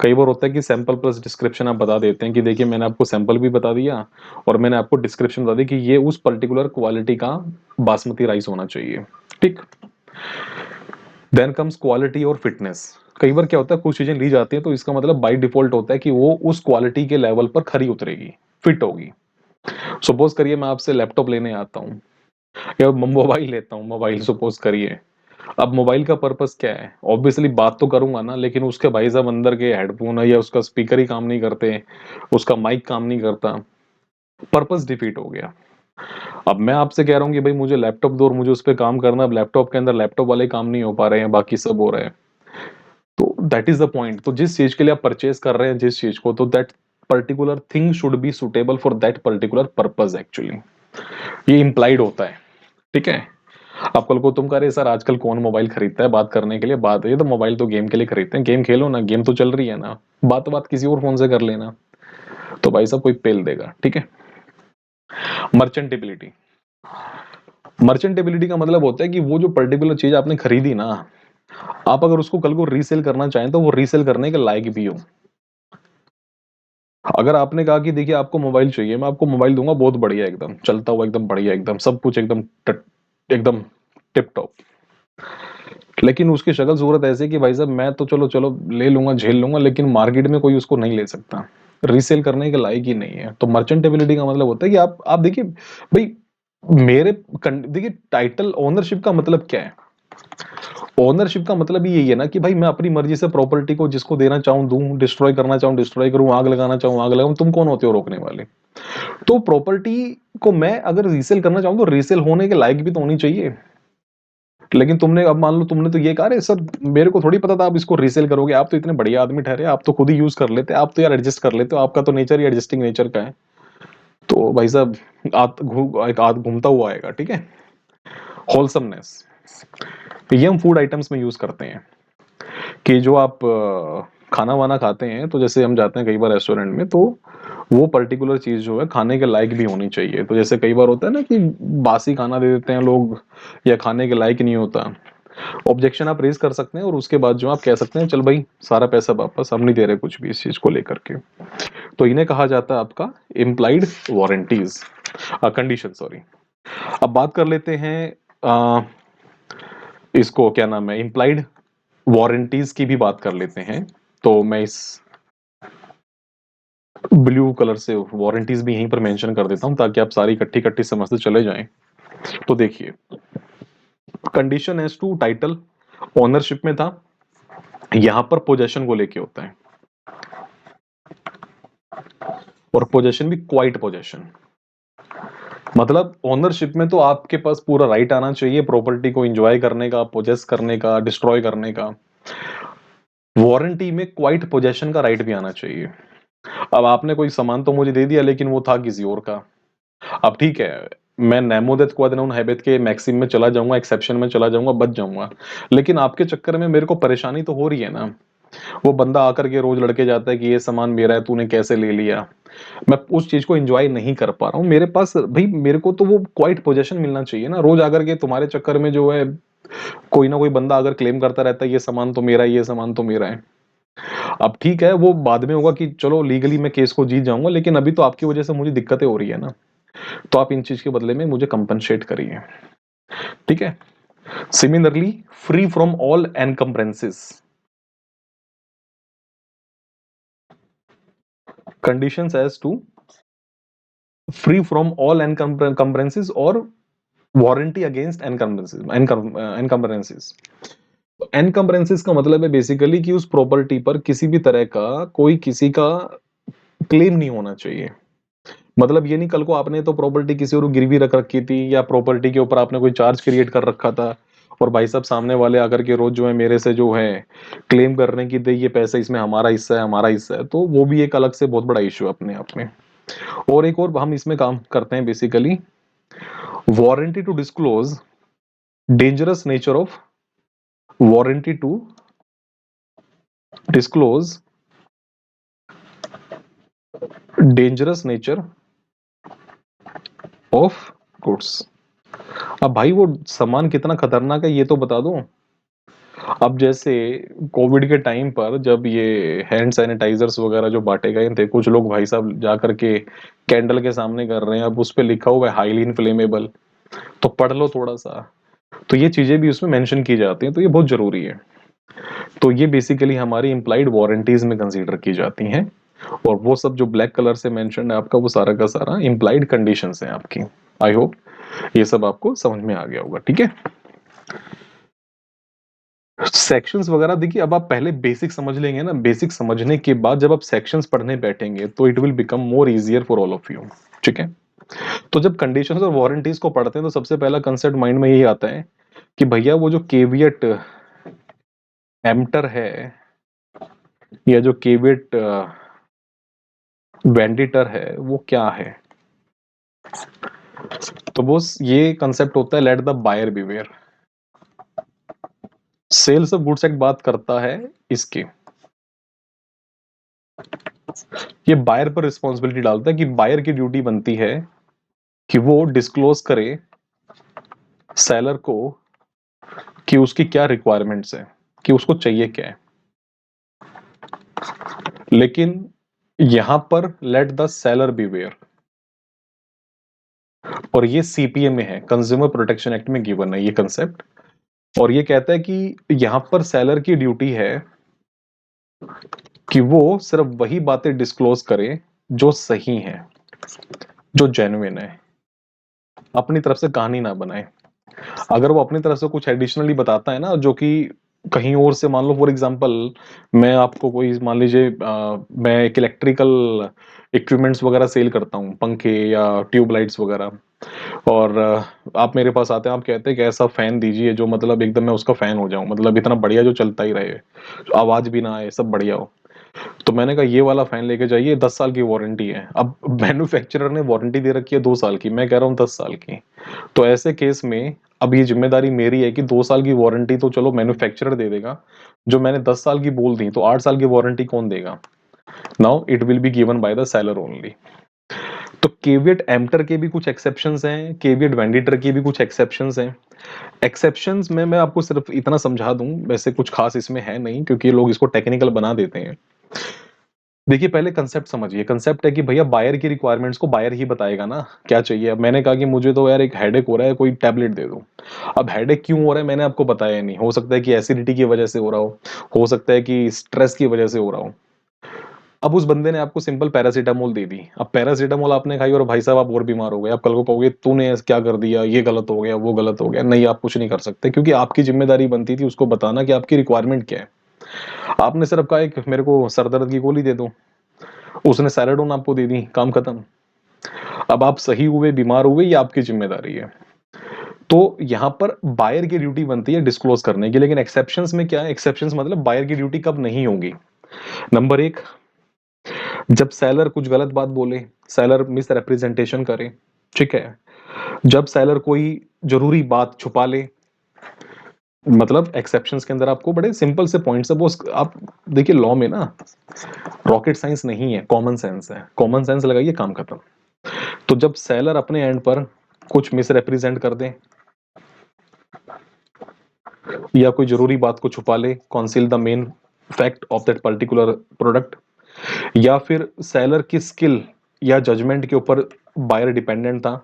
कई बार होता है कि सैंपल प्लस डिस्क्रिप्शन आप बता देते हैं कि देखिए मैंने आपको सैंपल भी बता दिया और मैंने आपको डिस्क्रिप्शन बता दी कि ये उस पर्टिकुलर क्वालिटी का बासमती राइस होना चाहिए, ठीक। देन कम्स क्वालिटी और फिटनेस। कई बार क्या होता है, कुछ चीजें ली जाती हैं तो इसका मतलब बाय डिफॉल्ट होता है कि वो उस क्वालिटी के लेवल पर खरी उतरेगी, फिट होगी। सपोज करिए मैं आपसे लैपटॉप लेने आता हूँ या मोबाइल लेता हूँ, मोबाइल सपोज करिए। अब मोबाइल का पर्पस क्या है, ऑब्वियसली बात तो करूंगा ना, लेकिन उसके भाई साहब अंदर के हेडफोन है या उसका स्पीकर ही काम नहीं करते, उसका माइक काम नहीं करता, पर्पस डिफीट हो गया। अब मैं आपसे कह रहा हूँ कि भाई मुझे लैपटॉप दो और मुझे उस पर काम करना, अब लैपटॉप के अंदर लैपटॉप वाले काम नहीं हो पा रहे हैं, बाकी सब हो रहे हैं। तो दैट इज द पॉइंट। तो जिस चीज के लिए आप परचेज कर रहे हैं जिस चीज को, तो that particular thing should be suitable for that particular purpose actually, ये इम्प्लाइड होता है, ठीक है। आप कल को तुम कह रहे सर आजकल कौन मोबाइल खरीदता है बात करने के लिए, बात ये तो मोबाइल तो गेम के लिए खरीदते हैं, गेम खेलो ना, गेम तो चल रही है ना, बात बात किसी और फोन से कर लेना, तो भाई साहब कोई पेल देगा, ठीक है। मर्चेंटेबिलिटी। मर्चेंटेबिलिटी का मतलब होता है कि वो जो पर्टिकुलर चीज आपने खरीदी ना, आप अगर उसको कल को रीसेल करना चाहें तो वो रीसेल करने के लायक भी हो। अगर आपने कहा कि देखिए आपको मोबाइल चाहिए, मैं आपको मोबाइल दूंगा बहुत बढ़िया, एकदम चलता हुआ, एकदम बढ़िया, एकदम सब कुछ एकदम एकदम टिप टॉप, लेकिन उसकी शक्ल सूरत ऐसे कि भाई साहब मैं तो चलो चलो ले लूंगा, झेल लूंगा, लेकिन मार्केट में कोई उसको नहीं ले सकता, रीसेल करने के लायक ही नहीं है। तो मर्चेंटेबिलिटी का मतलब होता है कि आप देखिए भाई, मेरे देखिए टाइटल ओनरशिप का मतलब क्या है। ओनरशिप का मतलब ही यही है ना कि भाई मैं अपनी मर्जी से प्रॉपर्टी को जिसको देना चाहूं दूं, डिस्ट्रॉय करना चाहूं डिस्ट्रॉय करूं, आग लगाना चाहूं आग लगाऊं, तुम कौन होते हो रोकने वाले। तो प्रॉपर्टी को मैं अगर रीसेल करना चाहूं तो रीसेल होने के लायक भी तो होनी चाहिए। लेकिन तुमने, अब मान लो तुमने तो ये कहा रे सर, मेरे को थोड़ी पता था आप इसको रीसेल करोगे, आप तो इतने बढ़िया आदमी ठहरे, आप तो खुद ही यूज कर लेते, आप तो यार एडजस्ट कर लेते हो, आपका तो नेचर ही एडजस्टिंग नेचर का है। तो भाई साहब एक आद घूमता हुआ आएगा, ठीक है। होलसमनेस, ये हम फूड आइटम्स में यूज करते हैं कि जो आप खाना वाना खाते हैं, तो जैसे हम जाते हैं कई बार रेस्टोरेंट में, तो वो पर्टिकुलर चीज जो है खाने के लायक भी होनी चाहिए। तो जैसे कई बार होता है ना कि बासी खाना दे देते हैं लोग या खाने के लायक नहीं होता, ऑब्जेक्शन आप रेज कर सकते हैं और उसके बाद जो आप कह सकते हैं चल भाई सारा पैसा वापस, हम नहीं दे रहे कुछ भी इस चीज को लेकर के। तो इन्हें कहा जाता है आपका इम्प्लाइड वारंटीज, कंडीशन, सॉरी। अब बात कर लेते हैं इसको क्या नाम है, इम्प्लाइड वारंटीज की भी बात कर लेते हैं। तो मैं इस ब्लू कलर से वारंटीज भी यहीं पर मेंशन कर देता हूं ताकि आप सारी इकट्ठी इकट्ठी समझते चले जाएं। तो देखिए, condition as to title ownership में था, यहां पर पोजेशन को लेके होता है, और पोजेशन भी क्वाइट पोजेशन। मतलब ओनरशिप में तो आपके पास पूरा राइट आना चाहिए प्रॉपर्टी को एंजॉय करने का, पोजेस करने का, डिस्ट्रॉय करने का। वारंटी में क्वाइट पोजेशन का राइट भी आना चाहिए। अब आपने कोई सामान तो मुझे दे दिया लेकिन वो था किसी और का। अब ठीक है, मैं नेमोदेत क्वादनोन हैबिट के मैक्सिम में चला जाऊंगा, एक्सेप्शन में चला जाऊंगा, बच जाऊंगा, लेकिन आपके चक्कर में मेरे को परेशानी तो हो रही है ना। वो बंदा आकर के रोज लड़के जाता है कि ये सामान मेरा है, तूने कैसे ले लिया। मैं उस चीज को एंजॉय नहीं कर पा रहा हूँ, मेरे पास भाई मेरे को तो वो क्वाइट पोजेशन मिलना चाहिए ना। रोज आकर के तुम्हारे चक्कर में जो है कोई ना कोई बंदा अगर क्लेम करता रहता है ये सामान तो मेरा है, ये सामान तो मेरा है। अब ठीक है, वो बाद में होगा कि चलो लीगली मैं केस को जीत जाऊंगा, लेकिन अभी तो आपकी वजह से मुझे दिक्कतें हो रही है ना। तो आप इन चीज के बदले में मुझे कंपनसेट करिए, ठीक है। Similarly, free from all encumbrances, conditions as to free from all encumbrances और वारंटी अगेंस्ट एनकम्प्रेंसेस। एनकम्प्रेंसेस का मतलब है बेसिकली कि उस प्रॉपर्टी पर किसी भी तरह का कोई किसी का क्लेम नहीं होना चाहिए। मतलब ये नहीं कल को आपने तो प्रॉपर्टी किसी और को गिरवी रख रखी थी या प्रॉपर्टी के ऊपर आपने कोई चार्ज क्रिएट कर रखा था और भाई साहब सामने वाले आकर के रोज जो है मेरे से जो है क्लेम कर रहे हैं कि दे ये पैसा इसमें हमारा हिस्सा है, हमारा हिस्सा है, तो वो भी एक अलग से बहुत बड़ा इशू है अपने आप में। और एक और हम इसमें काम करते हैं basically, warranty to disclose dangerous nature of, warranty to disclose dangerous nature of goods. अब भाई वो सामान कितना खतरनाक है ये तो बता दो। अब जैसे कोविड के टाइम पर जब ये हैंड सैनिटाइजर्स वगैरह जो बांटे गए थे, कुछ लोग भाई साहब जा करके कैंडल के सामने कर रहे हैं, अब उस पे लिखा हुआ है हाईली इनफ्लेमेबल, तो पढ़ लो थोड़ा सा। तो ये चीजें भी उसमें मेंशन की जाती हैं, तो ये बहुत जरूरी है। तो ये बेसिकली हमारी इम्प्लाइड वारंटीज में कंसीडर की जाती हैं। और वो सब जो ब्लैक कलर से मेंशन है आपका, वो सारा का सारा इम्प्लाइड कंडीशंस हैं आपकी। आई होप ये सब आपको समझ में आ गया होगा, ठीक है। सेक्शंस वगैरह देखिए, अब आप पहले बेसिक समझ लेंगे ना, बेसिक समझने के बाद जब आप सेक्शंस पढ़ने बैठेंगे तो it will become more easier for all of you, ठीक है। तो जब कंडीशंस और वारंटीज को पढ़ते हैं तो सबसे पहला कंसेप्ट माइंड में यही आता है कि भैया वो जो केवियट एम्प्टर है या जो केवियट वेंडिटर है वो क्या है। तो बस ये कंसेप्ट होता है let the buyer beware. Sales of goods act बात करता है इसके, ये बायर पर रिस्पॉन्सिबिलिटी डालता है कि बायर की ड्यूटी बनती है कि वो डिस्क्लोज करे सेलर को कि उसकी क्या रिक्वायरमेंट्स है, कि उसको चाहिए क्या है। लेकिन यहां पर लेट द सेलर बीवेयर, और ये सीपीए में है, कंज्यूमर प्रोटेक्शन एक्ट में गिवन है ये कंसेप्ट। और ये कहता है कि यहां पर सेलर की ड्यूटी है कि वो सिर्फ वही बातें डिस्क्लोज करे जो सही हैं, जो जेन्युइन है, अपनी तरफ से कहानी ना बनाए। अगर वो अपनी तरफ से कुछ एडिशनली बताता है ना जो कि कहीं और से, मान लो फॉर एग्जांपल मैं आपको कोई मान लीजिए मैं एक इलेक्ट्रिकल इक्विपमेंट्स वगैरह सेल करता हूँ, पंखे या ट्यूबलाइट्स वगैरह, और आप मेरे पास आते हैं, आप कहते हैं कि ऐसा फैन दीजिए जो मतलब एकदम मैं उसका फैन हो जाऊं, मतलब इतना बढ़िया जो चलता ही रहे, आवाज भी ना आए, सब बढ़िया हो। तो मैंने कहा ये वाला फैन लेके जाइए, 10 साल की वारंटी है। अब मैन्युफैक्चरर ने वारंटी दे रखी है 2 साल की, मैं कह रहा हूँ 10 साल की। तो ऐसे केस में अब ये जिम्मेदारी मेरी है कि 2 साल की वारंटी तो चलो मैन्युफैक्चरर दे देगा, जो मैंने 10 साल की बोल दी तो 8 साल की वारंटी कौन देगा। Now it will be given by the seller only. तो केवियट एम्प्टर के भी कुछ एक्सेप्शंस हैं, केवियट वेंडिटर की भी कुछ एक्सेप्शंस हैं। एक्सेप्शंस में मैं आपको सिर्फ इतना समझा दूं, वैसे कुछ खास इसमें है नहीं क्योंकि ये लोग इसको टेक्निकल बना देते हैं। देखिए पहले कंसेप्ट समझिए, कंसेप्ट है कि भैया बायर की रिक्वायरमेंट्स को बायर ही बताएगा ना क्या चाहिए। अब मैंने कहा कि मुझे तो यार एक हेडेक हो रहा है, कोई टैबलेट दे दो। अब हेडेक क्यों हो रहा है मैंने आपको बताया नहीं, हो सकता है कि एसिडिटी की वजह से हो रहा हो सकता है कि स्ट्रेस की वजह से हो रहा हो। अब उस बंदे ने आपको सिंपल पैरासीटामोल दे दी, अब पैरासीटामोल आपने खाई और भाई साहब आप और बीमार हो गए, आप कल को कहोगे तूने क्या कर दिया, ये गलत हो गया, वो गलत हो गया। नहीं, आप कुछ नहीं कर सकते क्योंकि आपकी जिम्मेदारी बनती थी उसको बताना कि आपकी रिक्वायरमेंट क्या है। आपने सिर्फ कहा एक मेरे को सर दर्द की गोली दे दो, उसने सैराडोन आपको दे दी, काम खत्म। अब आप सही हुए बीमार हुए ये आपकी जिम्मेदारी है। तो यहां पर बायर की ड्यूटी बनती है डिस्क्लोज करने की। लेकिन एक्सेप्शंस में क्या है, एक्सेप्शंस मतलब बायर की ड्यूटी कब नहीं होगी। नंबर एक, जब सेलर कुछ गलत बात बोले, सेलर मिस रिप्रेजेंटेशन करे, ठीक है। जब सेलर कोई जरूरी बात छुपा ले, मतलब एक्सेप्शंस के अंदर आपको बड़े सिंपल से पॉइंट्स है वो आप देखिए, लॉ में ना रॉकेट साइंस नहीं है, कॉमन सेंस है, कॉमन सेंस लगाइए काम खत्म। तो जब सेलर अपने एंड पर कुछ मिस रिप्रेजेंट कर दे या कोई जरूरी बात को छुपा ले, council the main fact of that particular product, या फिर सेलर की स्किल या जजमेंट के ऊपर बायर डिपेंडेंट था।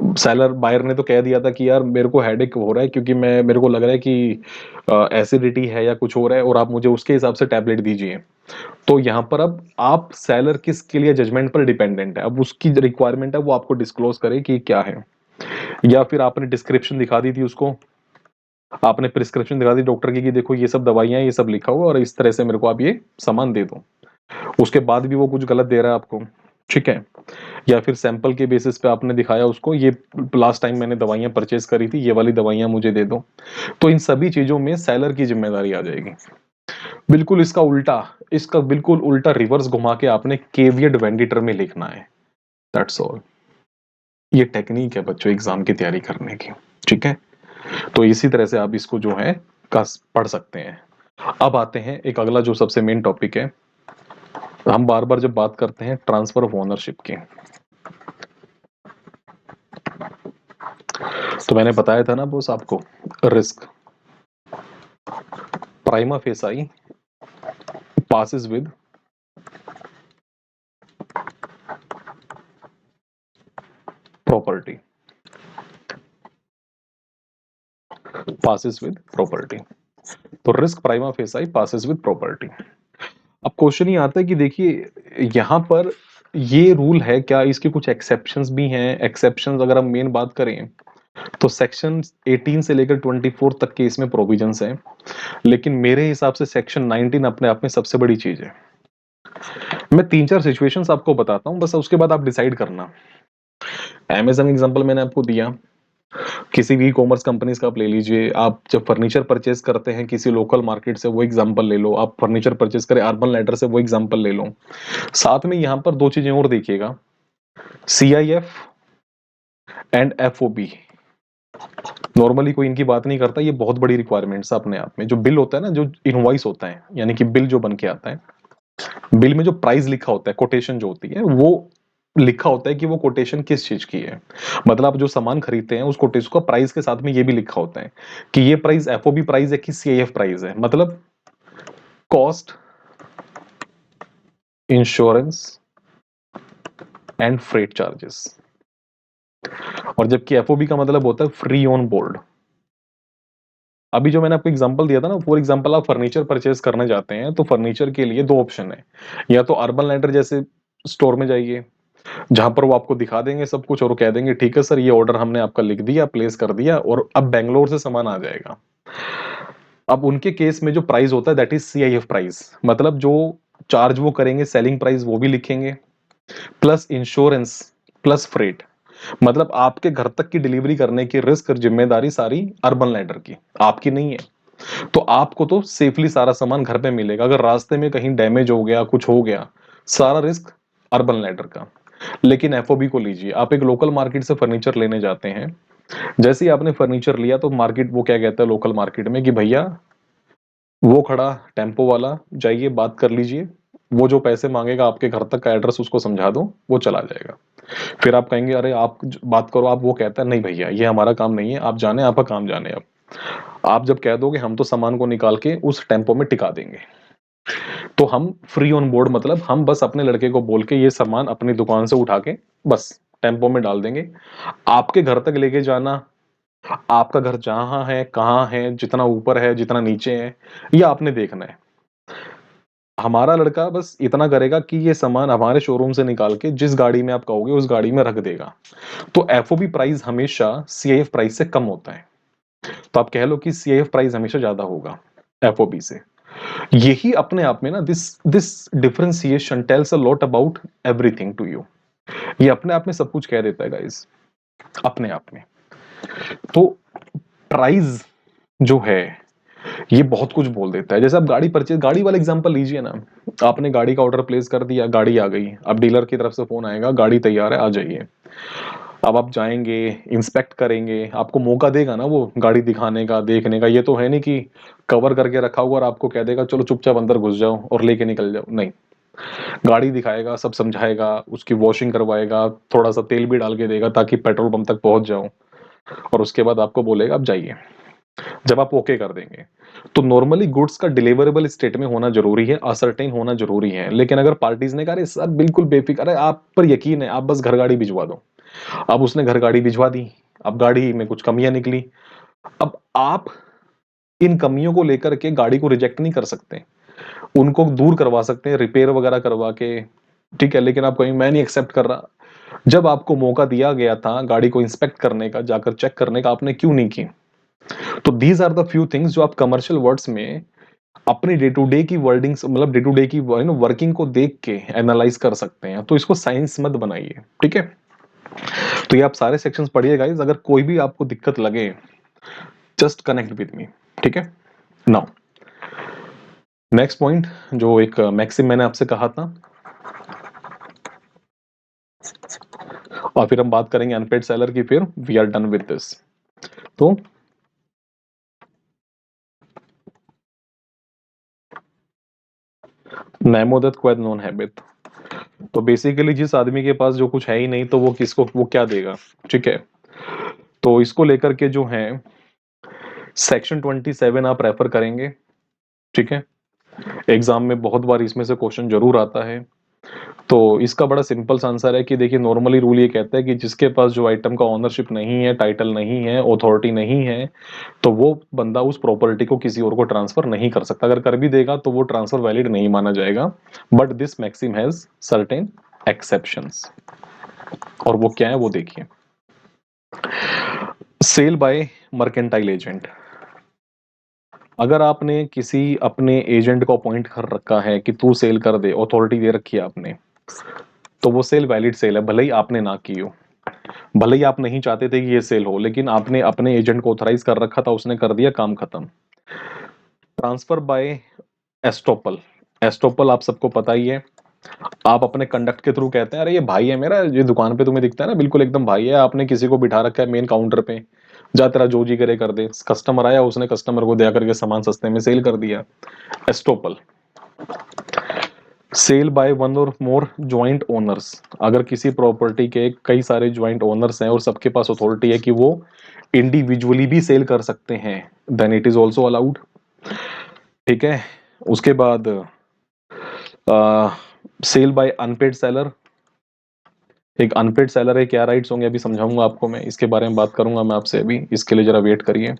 सेलर बायर ने तो कह दिया था कि यार मेरे को हेडेक हो रहा है क्योंकि मैं मेरे को लग रहा है कि एसिडिटी है या कुछ हो रहा है और आप मुझे उसके हिसाब से टैबलेट दीजिए। तो यहाँ पर अब आप सेलर की स्किल या जजमेंट पर डिपेंडेंट है, अब उसकी रिक्वायरमेंट है वो आपको डिस्क्लोज करे कि क्या है। या फिर आपने डिस्क्रिप्शन दिखा दी थी उसको, आपने प्रिस्क्रिप्शन दिखा दी डॉक्टर की कि देखो ये सब दवाइयां ये सब लिखा हुआ और इस तरह से मेरे को आप ये सामान दे दो, उसके बाद भी वो कुछ गलत दे रहा है आपको, ठीक है? या फिर सैंपल के बेसिस पे आपने दिखाया उसको, ये लास्ट टाइम मैंने दवाइयाँ परचेज़ करी थी, ये वाली दवाइयाँ मुझे दे दो। तो इन सभी चीज़ों में सेलर की ज़िम्मेदारी आ जाएगी। बिल्कुल इसका बिल्कुल उल्टा रिवर्स घुमा के आपने केवियट वेंडिटर में लिखना है। That's all. ये टेक्नीक है बच्चों एग्ज़ाम की तैयारी करने की, ठीक है? तो इसी तरह से आप इसको जो है पढ़ सकते हैं। अब आते हैं एक अगला जो सबसे मेन टॉपिक है। हम बार-बार जब बात करते हैं ट्रांसफर ऑफ ओनरशिप की, तो मैंने बताया था ना बॉस आपको, risk prima facie passes with property, passes with property। तो risk prima facie passes with property। अब क्वेश्चन ये आता है कि देखिए यहाँ पर ये रूल है क्या, इसके कुछ एक्सेप्शंस भी हैं। एक्सेप्शंस अगर हम मेन बात करें तो सेक्शन 18 से लेकर 24 तक के इसमें प्रोविजंस हैं, लेकिन मेरे हिसाब से सेक्शन 19 अपने आप में सबसे बड़ी चीज है। मैं 3-4 सिचुएशंस आपको बताता हूँ, बस उसके बाद आप डिसाइड करना। अमेज़न एग्जांपल मैंने आपको दिया, किसी भी ई-कॉमर्स कंपनीज का आप ले लीजिए। आप जब फर्नीचर परचेज करते हैं किसी लोकल मार्केट से, वो एग्जांपल ले लो। आप फर्नीचर परचेज करें अर्बन लैडर से, वो एग्जांपल ले लो। साथ में यहाँ पर 2 चीजें और देखिएगा, सीआईएफ एंड एफओबी। नॉर्मली कोई इनकी बात नहीं करता, ये बहुत बड़ी रिक्वायरमेंट्स है अपने आप में। जो बिल होता है ना, जो इनवॉइस होता है, यानी कि बिल जो बन के आता है, बिल में जो प्राइस लिखा होता है, कोटेशन जो होती है, वो लिखा होता है कि वो कोटेशन किस चीज की है। मतलब आप जो सामान खरीदते हैं उस कोटेशन का प्राइस के साथ में ये भी लिखा होता है कि ये प्राइस एफओबी प्राइस है कि सीआईएफ प्राइस है। मतलब cost, insurance and freight charges. और जबकि एफओबी का मतलब होता है फ्री ऑन बोर्ड। अभी जो मैंने आपको एग्जांपल दिया था ना, फॉर एग्जांपल आप फर्नीचर परचेज करने जाते हैं तो फर्नीचर के लिए 2 ऑप्शन है। या तो अर्बन लैडर जैसे स्टोर में जाइए, जहां पर वो आपको दिखा देंगे सब कुछ और वो कह देंगे ठीक है सर, ये ऑर्डर हमने आपका लिख दिया, प्लेस कर दिया और अब बेंगलोर से सामान आ जाएगा। अब उनके केस में जो प्राइस होता है दैट इज सीआईएफ प्राइस। मतलब जो चार्ज वो करेंगे, सेलिंग प्राइस वो भी लिखेंगे, प्लस इंश्योरेंस, प्लस फ्रेट। मतलब आपके घर तक की डिलीवरी करने की रिस्क और जिम्मेदारी सारी अर्बन लैडर की, आपकी नहीं है। तो आपको तो सेफली सारा सामान घर पे मिलेगा। अगर रास्ते में कहीं डैमेज हो गया, कुछ हो गया, सारा रिस्क अर्बन लैडर का। लेकिन एफओबी को लीजिए, आप एक लोकल मार्केट से फर्नीचर लेने जाते हैं। जैसे ही आपने फर्नीचर लिया तो मार्केट वो क्या कहता है लोकल मार्केट में कि भैया वो खड़ा टेम्पो वाला, जाइए बात कर लीजिए, वो जो पैसे मांगेगा आपके घर तक का एड्रेस उसको समझा दो, वो चला जाएगा। फिर आप कहेंगे अरे आप बात करो आप, वो कहता है नहीं भैया ये हमारा काम नहीं है, आप जाने, आपका काम जाने। अब आप जब कह दोगे हम तो सामान को निकाल के उस टेम्पो में टिका देंगे, तो हम फ्री ऑन बोर्ड, मतलब हम बस अपने लड़के को बोल के ये सामान अपनी दुकान से उठा के बस टेम्पो में डाल देंगे। आपके घर तक लेके जाना, आपका घर जहां है, कहाँ है, जितना ऊपर है, जितना नीचे है, ये आपने देखना है। हमारा लड़का बस इतना करेगा कि ये सामान हमारे शोरूम से निकाल के जिस गाड़ी में आप कहोगे उस गाड़ी में रख देगा। तो एफओबी प्राइस हमेशा सीआईएफ प्राइस से कम होता है। तो आप कह लो कि सीआईएफ प्राइस हमेशा ज्यादा होगा एफओबी से। यही अपने आप में ना, this this differentiation tells a lot about everything to you. ये अपने आप में सब कुछ कह देता है गाइस, अपने आप में। तो प्राइस जो है ये बहुत कुछ बोल देता है। जैसे आप गाड़ी वाला एग्जांपल लीजिए ना, आपने गाड़ी का ऑर्डर प्लेस कर दिया, गाड़ी आ गई, अब डीलर की तरफ से फोन आएगा गाड़ी तैयार है आ जाइए। अब आप जाएंगे, इंस्पेक्ट करेंगे, आपको मौका देगा ना वो गाड़ी दिखाने का, देखने का। ये तो है नहीं कि कवर करके रखा हुआ और आपको कह देगा चलो चुपचाप अंदर घुस जाओ और लेके निकल जाओ, नहीं। गाड़ी दिखाएगा, सब समझाएगा, उसकी वॉशिंग करवाएगा, थोड़ा सा तेल भी डाल के देगा ताकि पेट्रोल पंप तक पहुंच जाओ, और उसके बाद आपको बोलेगा अब जाइए, जब आप ओके कर देंगे। तो नॉर्मली गुड्स का डिलीवरेबल स्टेट में होना जरूरी है, असर्टेन होना जरूरी है। लेकिन अगर पार्टीज ने कहा अरे सर बिल्कुल बेफिक्र, अरे आप पर यकीन है, आप बस घर गाड़ी भिजवा दो। अब उसने घर गाड़ी भिजवा दी, अब गाड़ी में कुछ कमियां निकली। अब आप इन कमियों को लेकर के गाड़ी को रिजेक्ट नहीं कर सकते, उनको दूर करवा सकते हैं रिपेयर वगैरह करवा के, ठीक है। लेकिन आप कहेंगे मैं नहीं एक्सेप्ट कर रहा। जब आपको मौका दिया गया था गाड़ी को इंस्पेक्ट करने का, जाकर चेक करने का, आपने क्यों नहीं की? तो these are the few things जो आप कमर्शियल वर्ड्स में अपनी डे टू डे की वर्डिंग्स, मतलब डे टू डे की वर्किंग को देख के एनालाइज कर सकते हैं। तो इसको साइंस मत बनाइए, ठीक है। तो ये आप सारे सेक्शंस पढ़िए गाइस, अगर कोई भी आपको दिक्कत लगे जस्ट कनेक्ट विद मी, ठीक है। नाउ नेक्स्ट पॉइंट, जो एक मैक्सिम मैंने आपसे कहा था, और फिर हम बात करेंगे अनपेड सेलर की, फिर we are done with this. तो नैमोदत क्वेद नॉन हैबिट, तो बेसिकली जिस आदमी के पास जो कुछ है ही नहीं तो वो किसको, वो क्या देगा, ठीक है। तो इसको लेकर के जो है सेक्शन 27 आप रेफर करेंगे, ठीक है। एग्जाम में बहुत बार इसमें से क्वेश्चन जरूर आता है। तो इसका बड़ा सिंपल सा आंसर है कि देखिए, नॉर्मली रूल ये कहता है कि जिसके पास जो आइटम का ओनरशिप नहीं है, टाइटल नहीं है, अथॉरिटी नहीं है, तो वो बंदा उस प्रॉपर्टी को किसी और को ट्रांसफर नहीं कर सकता। अगर कर भी देगा तो वो ट्रांसफर वैलिड नहीं माना जाएगा। But this maxim has certain exceptions, और वो क्या है वो देखिए। सेल बाय मर्केंटाइल एजेंट, अगर आपने किसी अपने एजेंट को अपॉइंट कर रखा है कि तू सेल कर दे, अथॉरिटी दे रखी है आपने, तो वो सेल वैलिड सेल है, भले ही आपने ना की हो, भले ही आप नहीं चाहते थे कि ये सेल हो, लेकिन आपने अपने एजेंट को ऑथराइज कर रखा था, उसने कर दिया, काम खत्म। ट्रांसफर बाय एस्टोपल, एस्टोपल आप सबको पता ही है। आप अपने कंडक्ट के थ्रू कहते हैं अरे ये भाई है मेरा, ये दुकान पे तुम्हें दिखता है ना बिल्कुल एकदम भाई है, आपने किसी को बिठा रखा है मेन काउंटर पे, जा तेरा जो जी करे कर दे। कस्टमर आया, उसने कस्टमर को दे करके सामान सस्ते में सेल कर दिया, एस्टोपल। सेल बाय वन और मोर ज्वाइंट ओनर्स, अगर किसी प्रॉपर्टी के कई सारे ज्वाइंट ओनर्स हैं और सबके पास अथॉरिटी है कि वो इंडिविजुअली भी सेल कर सकते हैं, then it is also allowed, ठीक है। उसके बाद सेल बाय अनपेड सेलर, एक अनपेड सेलर है, क्या राइट्स होंगे अभी समझाऊंगा आपको मैं, इसके बारे में बात करूंगा मैं आपसे अभी, इसके लिए जरा वेट करिए।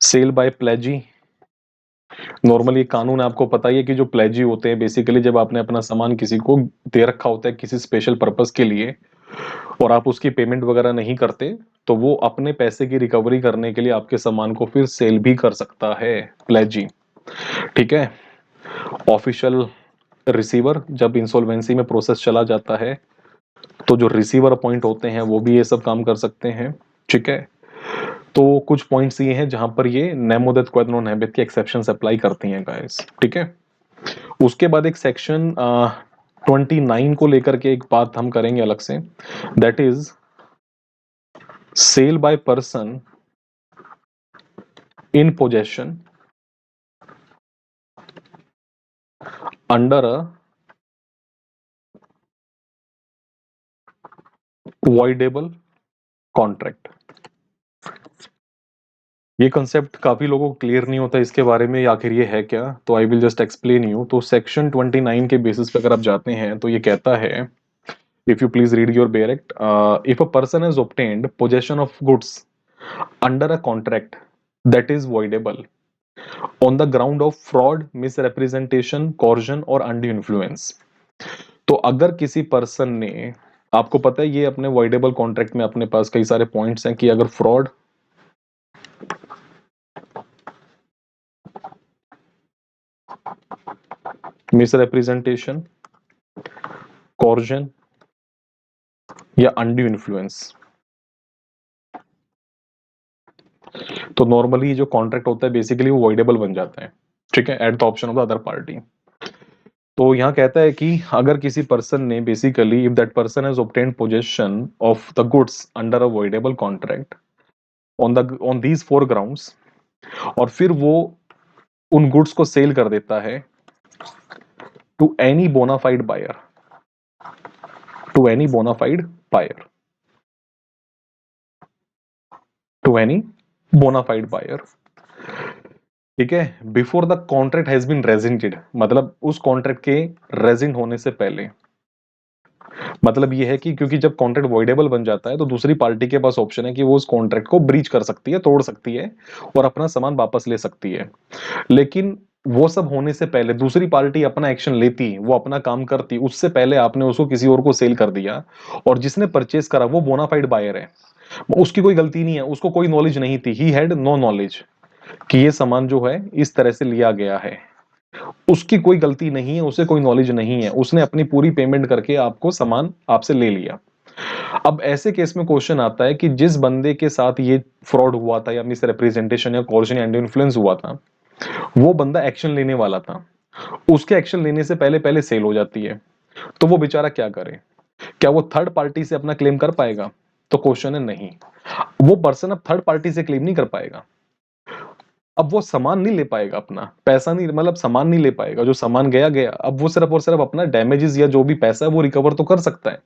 सेल बाय प्लेजी, नॉर्मली कानून आपको पता ही है कि जो प्लेजी होते हैं बेसिकली जब आपने अपना सामान किसी को दे रखा होता है किसी स्पेशल पर्पस के लिए, और आप उसकी पेमेंट वगैरह नहीं करते, तो वो अपने पैसे की रिकवरी करने के लिए आपके सामान को फिर सेल भी कर सकता है, प्लेजी, ठीक है। ऑफिशियल रिसीवर, जब इंसॉल्वेंसी में प्रोसेस चला जाता है तो जो रिसीवर अपॉइंट होते हैं वो भी ये सब काम कर सकते हैं, ठीक है। तो कुछ पॉइंट्स ये हैं जहां पर ये नेमोदत क्वाद नॉन हैबिट की एक्सेप्शंस अप्लाई करती हैं गाइस, ठीक है। उसके बाद एक सेक्शन 29 को लेकर के एक बात हम करेंगे अलग से, that is sale by person in possession under a voidable contract. ये कंसेप्ट काफी लोगों को क्लियर नहीं होता इसके बारे में, आखिर ये है क्या, तो I will just explain you. तो सेक्शन 29 के बेसिस पे अगर आप जाते हैं तो ये कहता है, if you please read your bare act, if a person has obtained possession of goods under a contract that is voidable on the ground of fraud, misrepresentation, coercion और अनड्यू इन्फ्लुएंस। तो अगर किसी पर्सन ने, आपको पता है ये अपने voidable कॉन्ट्रैक्ट में अपने पास कई सारे पॉइंट्स हैं कि अगर फ्रॉड, मिसरिप्रेजेंटेशन, कॉर्जन या अनड्यू इन्फ्लुएंस, तो नॉर्मली जो कॉन्ट्रैक्ट होता है बेसिकली वो voidable बन जाता है, ठीक है, at the option of the other party. तो यहाँ कहता है कि अगर किसी पर्सन ने basically, if that person has obtained possession of the goods under a voidable contract on these four grounds, और फिर वो उन गुड्स को सेल कर देता है to any bonafide buyer, to any bonafide buyer, to any bonafide buyer, ठीक है, before the contract has been rescinded, मतलब उस कॉन्ट्रैक्ट के रेजिडेंट होने से पहले। मतलब ये है कि क्योंकि जब कॉन्ट्रैक्ट वॉइडेबल बन जाता है तो दूसरी पार्टी के पास ऑप्शन है कि वो उस कॉन्ट्रैक्ट को ब्रीच कर सकती है, तोड़ सकती है और अपना सामान वापस ले सकती है। लेकिन वो सब होने से पहले दूसरी पार्टी अपना एक्शन लेती, वो अपना काम करती, उससे पहले आपने उसको किसी और को सेल कर दिया, और जिसने परचेस करा वो बोनाफाइड बायर है, उसकी कोई गलती नहीं है, उसको कोई नॉलेज नहीं थी, ही हैड नो नॉलेज, कि ये सामान जो है इस तरह से लिया गया है, उसकी कोई गलती नहीं है, उसे कोई नॉलेज नहीं है, उसने अपनी पूरी पेमेंट करके आपको सामान आपसे ले लिया। अब ऐसे केस में क्वेश्चन आता है कि जिस बंदे के साथ ये फ्रॉड हुआ था या मिस रिप्रेजेंटेशन या कॉर्जन एंड इन्फ्लुएंस हुआ था, वो बंदा एक्शन लेने वाला था, उसके एक्शन लेने से पहले पहले सेल हो जाती है, तो वो बेचारा क्या करे? क्या वो थर्ड पार्टी से अपना क्लेम कर पाएगा? तो क्वेश्चन है नहीं, वो पर्सन अब थर्ड पार्टी से क्लेम नहीं कर पाएगा। अब वो सामान नहीं ले पाएगा, अपना पैसा नहीं, मतलब सामान नहीं ले पाएगा, जो सामान गया गया। अब वो सिर्फ और सिर्फ अपना डैमेजेस या जो भी पैसा है वो रिकवर तो कर सकता है,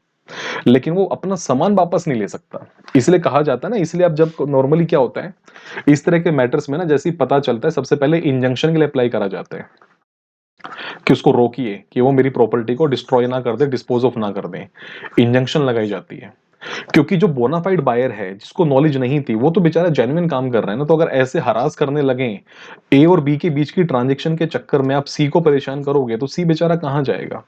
लेकिन वो अपना सामान वापस नहीं ले सकता। इसलिए कहा जाता है ना, इसलिए अब जब नॉर्मली क्या होता है इस तरह के मैटर्स में ना, जैसे ही पता चलता है सबसे पहले इंजंक्शन के लिए अप्लाई करा जाता है कि उसको रोकिए कि वो मेरी प्रॉपर्टी को डिस्ट्रॉय ना कर दे, डिस्पोज ऑफ ना कर दे, इंजंक्शन लगाई जाती है। क्योंकि जो बोनाफाइड बायर है, जिसको नॉलेज नहीं थी, वो तो बेचारा जेन्युइन काम कर रहा है ना, तो अगर ऐसे हरास करने लगे ए और बी के बीच की ट्रांजेक्शन के चक्कर में आप सी को परेशान करोगे तो सी बेचारा कहां जाएगा?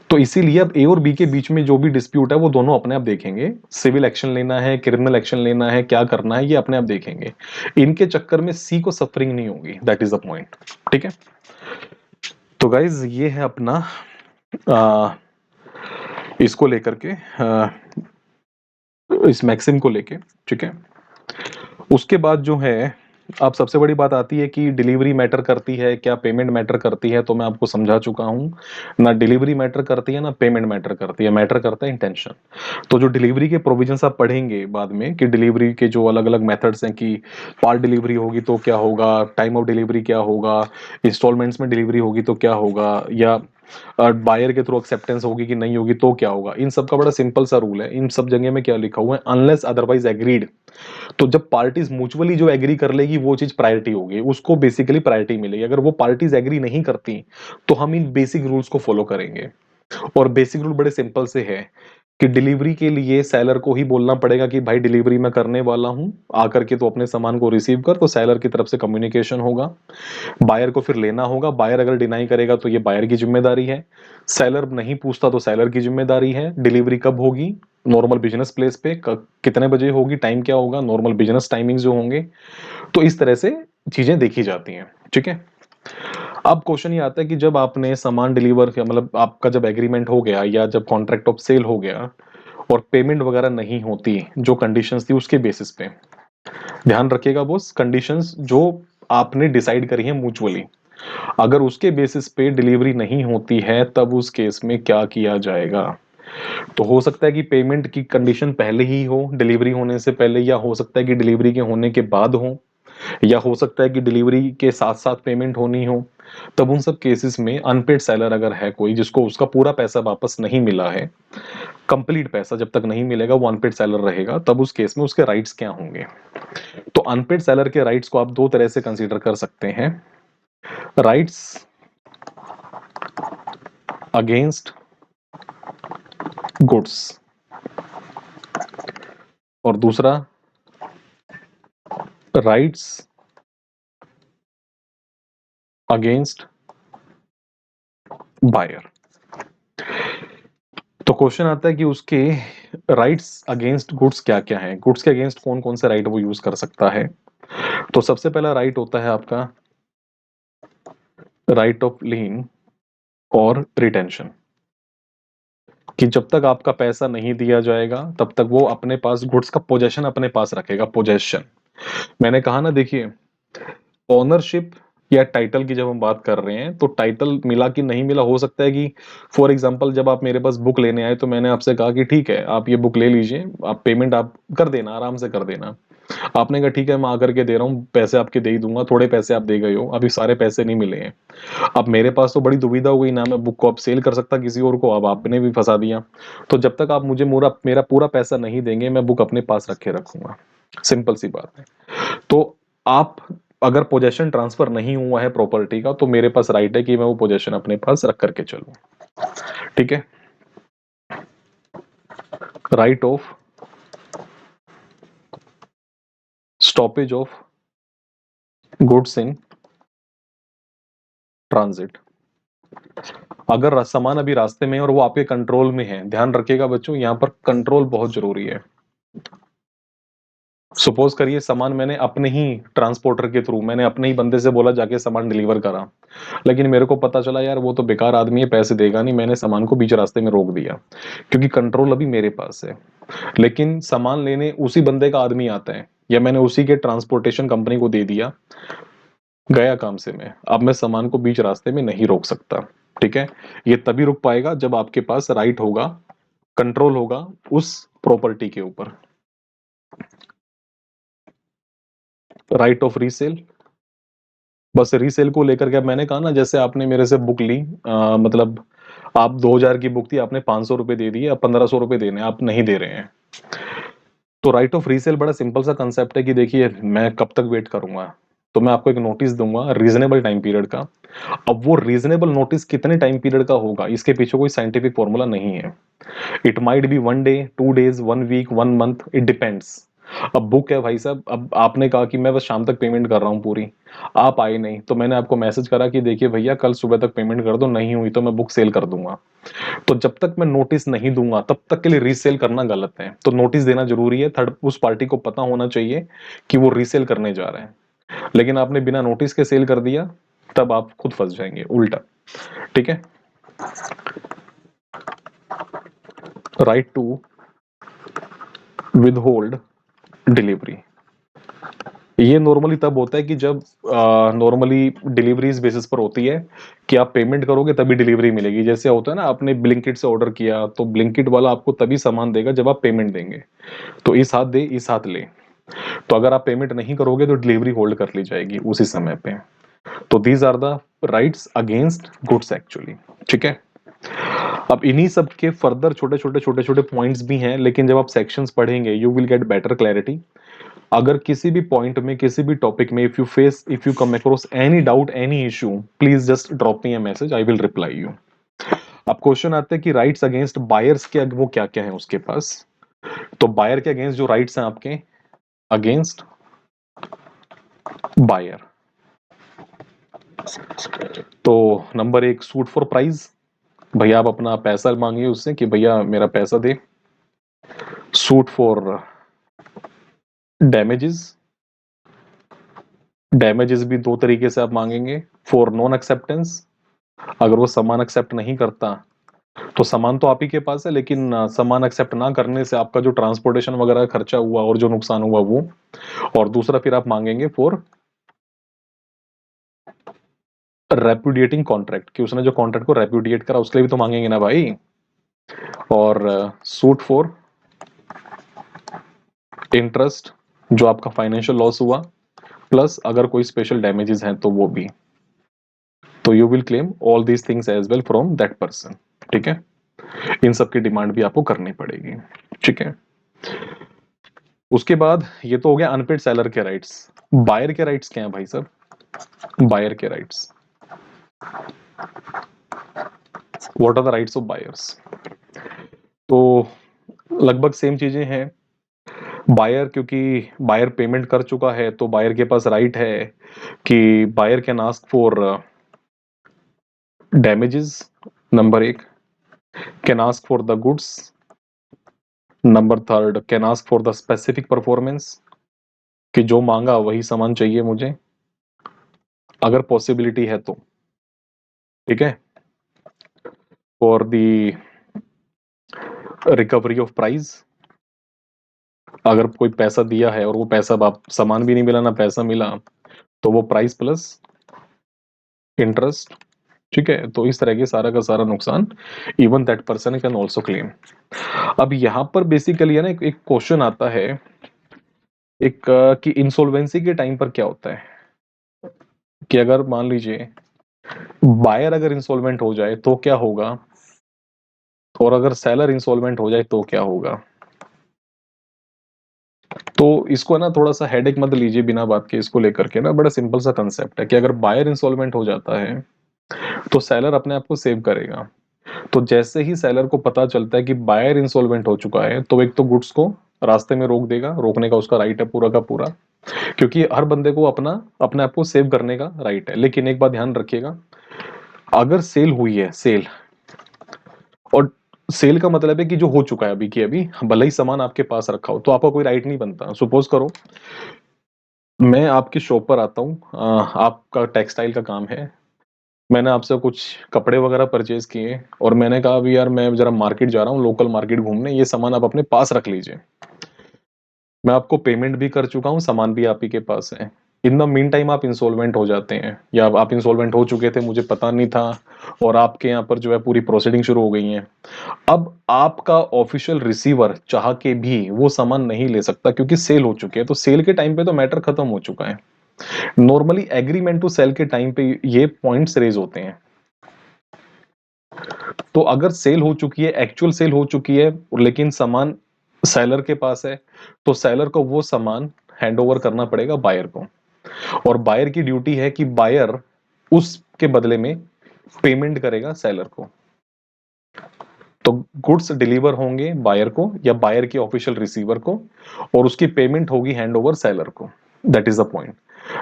तो इसीलिए अब ए और बी के बीच में जो भी डिस्प्यूट है वो दोनों अपने आप देखेंगे, सिविल एक्शन लेना है, क्रिमिनल एक्शन लेना है, क्या करना है, ये अपने आप देखेंगे। इनके चक्कर में सी को सफरिंग नहीं होगी, दैट इज द पॉइंट। ठीक है, तो गाइज ये है अपना आ, इसको लेकर के इस मैक्सिम को लेके। ठीक है, उसके बाद जो है, अब सबसे बड़ी बात आती है कि डिलीवरी मैटर करती है क्या पेमेंट मैटर करती है, तो मैं आपको समझा चुका हूं, ना डिलीवरी मैटर करती है ना पेमेंट मैटर करती है, मैटर करता है इंटेंशन। तो जो डिलीवरी के प्रोविजंस आप पढ़ेंगे बाद में कि डिलीवरी के जो अलग अलग मेथड्स हैं, कि पार्ट डिलीवरी होगी तो क्या होगा, टाइम ऑफ डिलीवरी क्या होगा, इंस्टॉलमेंट्स में डिलीवरी होगी तो क्या होगा, या बायर के थ्रू एक्सेप्टेंस होगी कि नहीं होगी तो क्या होगा, इन सब का बड़ा सिंपल सा रूल है। इन सब जगह में क्या लिखा हुआ है, अनलेस अदरवाइज एग्रीड। तो जब पार्टीज म्यूचुअली जो एग्री कर लेगी वो चीज प्रायोरिटी होगी, उसको बेसिकली प्रायोरिटी मिलेगी। अगर वो पार्टीज एग्री नहीं करती तो हम इन बेसिक रूल्स को फॉलो करेंगे। और बेसिक रूल बड़े सिंपल से है कि डिलीवरी के लिए सेलर को ही बोलना पड़ेगा कि भाई डिलीवरी मैं करने वाला हूं, आकर के तो अपने सामान को रिसीव कर, तो सेलर की तरफ से कम्युनिकेशन होगा, बायर को फिर लेना होगा। बायर अगर डिनाई करेगा तो ये बायर की जिम्मेदारी है, सेलर नहीं पूछता तो सेलर की जिम्मेदारी है। डिलीवरी कब होगी, नॉर्मल बिजनेस प्लेस पे, कितने बजे होगी, टाइम क्या होगा, नॉर्मल बिजनेस टाइमिंग जो होंगे। तो इस तरह से चीजें देखी जाती हैं। ठीक है, अब क्वेश्चन ये आता है कि जब आपने सामान डिलीवर किया, मतलब आपका जब एग्रीमेंट हो गया या जब कॉन्ट्रैक्ट ऑफ सेल हो गया और पेमेंट वगैरह नहीं होती, जो कंडीशंस थी उसके बेसिस पे, ध्यान रखिएगा बॉस, कंडीशंस जो आपने डिसाइड करी है म्यूचुअली, अगर उसके बेसिस पे डिलीवरी नहीं होती है तब उस केस में क्या किया जाएगा? तो हो सकता है कि पेमेंट की कंडीशन पहले ही हो, डिलीवरी होने से पहले, या हो सकता है कि डिलीवरी के होने के बाद हो, या हो सकता है कि डिलीवरी के साथ साथ पेमेंट होनी हो। तब उन सब केसेस में अनपेड सेलर अगर है कोई, जिसको उसका पूरा पैसा वापस नहीं मिला है, कंप्लीट पैसा जब तक नहीं मिलेगा वो अनपेड सेलर रहेगा, तब उस केस में उसके राइट्स क्या होंगे? तो अनपेड सेलर के राइट्स को आप दो तरह से कंसीडर कर सकते हैं, राइट्स अगेंस्ट गुड्स, और दूसरा राइट्स अगेंस्ट बायर। तो क्वेश्चन आता है कि उसके राइट्स अगेंस्ट गुड्स क्या क्या है, गुड्स के अगेंस्ट कौन कौन से राइट वो यूज कर सकता है। तो सबसे पहला राइट होता है आपका राइट ऑफ लीन और रिटेंशन, कि जब तक आपका पैसा नहीं दिया जाएगा तब तक वो अपने पास गुड्स का पोजेशन अपने पास रखेगा, पोजेशन। मैंने कहा ना, देखिए, ओनरशिप या टाइटल की जब हम बात कर रहे हैं तो टाइटल मिला कि नहीं मिला, हो सकता है कि फॉर एग्जांपल जब आप मेरे पास बुक लेने आए तो मैंने आपसे कहा कि ठीक है आप ये बुक ले लीजिए, आप पेमेंट आप कर देना, आराम से कर देना। आपने कहा ठीक है मैं आकर के दे रहा हूँ, पैसे आपके दे ही दूंगा, थोड़े पैसे आप दे गए हो, अभी सारे पैसे नहीं मिले हैं। अब मेरे पास तो बड़ी दुविधा हो गई ना, मैं बुक को अब सेल कर सकता किसी और को, अब आपने भी फंसा दिया। तो जब तक आप मुझे मेरा पूरा पैसा नहीं देंगे मैं बुक अपने पास रखे रखूंगा, सिंपल सी बात है। तो आप, अगर पोजेशन ट्रांसफर नहीं हुआ है प्रॉपर्टी का तो मेरे पास राइट है कि मैं वो पोजेशन अपने पास रख करके चलूं। ठीक है, right of stoppage of goods in transit, अगर सामान अभी रास्ते में है और वो आपके कंट्रोल में है, ध्यान रखिएगा बच्चों, यहां पर कंट्रोल बहुत जरूरी है। सपोज करिए सामान मैंने अपने ही ट्रांसपोर्टर के थ्रू, मैंने अपने ही बंदे से बोला जाके सामान डिलीवर करा, लेकिन मेरे को पता चला यार वो तो बेकार आदमी है, पैसे देगा नहीं, मैंने सामान को बीच रास्ते में रोक दिया, क्योंकि कंट्रोल अभी मेरे पास है। लेकिन सामान लेने उसी बंदे का आदमी आता है, या मैंने उसी के ट्रांसपोर्टेशन कंपनी को दे दिया, गया काम से मैं, अब मैं सामान को बीच रास्ते में नहीं रोक सकता। ठीक है, ये तभी रुक पाएगा जब आपके पास राइट होगा, कंट्रोल होगा उस प्रॉपर्टी के ऊपर। राइट ऑफ रीसेल, बस रीसेल को लेकर के, अब मैंने कहा ना, जैसे आपने मेरे से बुक ली, मतलब आप 2000 की बुक थी, आपने 500 रुपए दे दिए, अब 1500 रुपए देने आप नहीं दे रहे हैं। तो राइट ऑफ रीसेल बड़ा सिंपल सा कंसेप्ट है कि देखिए मैं कब तक वेट करूंगा, तो मैं आपको एक नोटिस दूंगा रीजनेबल टाइम पीरियड का। अब वो रीजनेबल नोटिस कितने टाइम पीरियड का होगा, इसके पीछे कोई साइंटिफिक फॉर्मूला नहीं है। It might be 1 day, 2 days, 1 week, 1 month, it depends. अब बुक है भाई साहब, अब आपने कहा कि मैं बस शाम तक पेमेंट कर रहा हूँ पूरी, आप आए नहीं, तो मैंने आपको मैसेज करा कि देखिए भैया कल सुबह तक पेमेंट कर दो, नहीं हुई तो मैं बुक सेल कर दूंगा। तो जब तक मैं नोटिस नहीं दूंगा तब तक के लिए रीसेल करना गलत है, तो नोटिस देना जरूरी है, थर्ड उस पार्टी को पता होना चाहिए कि वो रीसेल करने जा रहे हैं। लेकिन आपने बिना नोटिस के सेल कर दिया, तब आप खुद फंस जाएंगे उल्टा। ठीक है, right to withhold delivery, ये नॉर्मली तब होता है कि जब नॉर्मली डिलीवरीज बेसिस पर होती है कि आप पेमेंट करोगे तभी डिलीवरी मिलेगी। जैसे होता है ना, आपने ब्लिंकिट से ऑर्डर किया तो ब्लिंकिट वाला आपको तभी सामान देगा जब आप पेमेंट देंगे, तो इस हाथ दे इस हाथ ले। तो अगर आप पेमेंट नहीं करोगे तो डिलीवरी होल्ड कर ली जाएगी उसी समय पे। तो these are the rights against goods actually. ठीक है, अब इन्हीं सब के फर्दर छोटे छोटे पॉइंट्स भी हैं, लेकिन जब आप सेक्शंस पढ़ेंगे you will get better clarity. अगर किसी भी पॉइंट में, किसी भी टॉपिक में, if you come across any doubt, any issue, please just drop me a message, I will reply you. अब क्वेश्चन आते हैं कि राइट्स अगेंस्ट बायर्स के, वो क्या क्या है उसके पास। तो बायर के अगेंस्ट जो राइट्स हैं आपके, अगेंस्ट बायर, तो नंबर एक, सूट फॉर प्राइस, भैया आप अपना पैसा मांगिए उससे कि भैया मेरा पैसा दे। सूट फॉर डैमेजेस, डैमेजेस भी दो तरीके से आप मांगेंगे। फॉर नॉन एक्सेप्टेंस, अगर वो सामान एक्सेप्ट नहीं करता, तो सामान तो आप ही के पास है, लेकिन सामान एक्सेप्ट ना करने से आपका जो ट्रांसपोर्टेशन वगैरह खर्चा हुआ और जो नुकसान हुआ वो। और दूसरा फिर आप मांगेंगे फॉर रेपुडिएटिंग कॉन्ट्रैक्ट, कि उसने जो कॉन्ट्रैक्ट को रेपुडिएट करा उसके लिए भी तो मांगेंगे ना भाई। और सूट फॉर इंटरेस्ट, जो आपका फाइनेंशियल लॉस हुआ, प्लस अगर कोई स्पेशल डैमेजेस हैं तो वो भी। तो you will claim all these things as well from that person. ठीक है, इन सब की डिमांड भी आपको करनी पड़ेगी। ठीक है, उसके बाद ये तो हो गया अनपेड सेलर के राइट्स। बायर के राइट्स क्या है भाई साहब, बायर के rights, what are the rights of buyers. तो लगभग सेम चीजें हैं। बायर, क्योंकि बायर पेमेंट कर चुका है तो बायर के पास राइट है कि buyer can ask for damages, number एक, can ask for the goods, number third can ask for the specific performance, कि जो मांगा वही सामान चाहिए मुझे, अगर पॉसिबिलिटी है तो। ठीक है, for the recovery of price, अगर कोई पैसा दिया है और वो पैसा आप, सामान भी नहीं मिला ना पैसा मिला, तो वो प्राइस प्लस इंटरेस्ट। ठीक है, तो इस तरह के सारा का सारा नुकसान even that person can also claim. अब यहाँ पर बेसिकली है ना, एक क्वेश्चन आता है, एक कि इंसॉल्वेंसी के टाइम पर क्या होता है, कि अगर मान लीजिए बायर अगर इंसॉल्वेंट हो जाए तो क्या होगा, और अगर सेलर इंसॉल्वेंट हो जाए तो क्या होगा। तो इसको ना थोड़ा सा हेडेक मत लीजिए बिना बात के, इसको लेकर के ना बड़ा सिंपल सा कंसेप्ट है कि अगर बायर इंसॉल्वेंट हो जाता है तो सेलर अपने आप को सेव करेगा। तो जैसे ही सेलर को पता चलता है कि बायर इंसॉल्वेंट हो चुका है, तो एक तो गुड्स को रास्ते में रोक देगा, रोकने का उसका राइट है पूरा का पूरा, क्योंकि हर बंदे को अपना अपने आप को सेव करने का राइट है। लेकिन एक बात ध्यान रखिएगा, अगर सेल हुई है, सेल और सेल का मतलब है कि जो हो चुका है अभी की अभी, भले ही सामान आपके पास रखा हो तो आपका कोई राइट नहीं बनता। सपोज करो मैं आपकी शॉप पर आता हूँ, आपका टेक्सटाइल का काम है, मैंने आपसे कुछ कपड़े वगैरह परचेज किए और मैंने कहा अभी यार मैं जरा मार्केट जा रहा हूँ, लोकल मार्केट घूमने, ये सामान आप अपने पास रख लीजिए। मैं आपको पेमेंट भी कर चुका हूँ, सामान भी आप ही के पास है। इन द मीन टाइम आप इंसॉल्वेंट हो जाते हैं या आप इंसॉल्वेंट हो चुके थे, मुझे पता नहीं था, और आपके यहाँ पर जो है पूरी प्रोसीडिंग शुरू हो गई है। अब आपका ऑफिशियल रिसीवर चाह के भी वो सामान नहीं ले सकता क्योंकि सेल हो चुकी है। तो सेल के टाइम पे तो मैटर खत्म हो चुका है। नॉर्मली एग्रीमेंट टू सेल के टाइम पे ये पॉइंट्स रेज होते हैं। तो अगर सेल हो चुकी है, एक्चुअल सेल हो चुकी है, लेकिन सामान सेलर के पास है, तो सेलर को वो सामान हैंड ओवर करना पड़ेगा बायर को। और बायर की ड्यूटी है कि बायर उसके बदले में पेमेंट करेगा सेलर को। तो गुड्स डिलीवर होंगे बायर को या बायर के ऑफिशियल रिसीवर को, और उसकी पेमेंट होगी हैंड ओवर सेलर को। That is the point.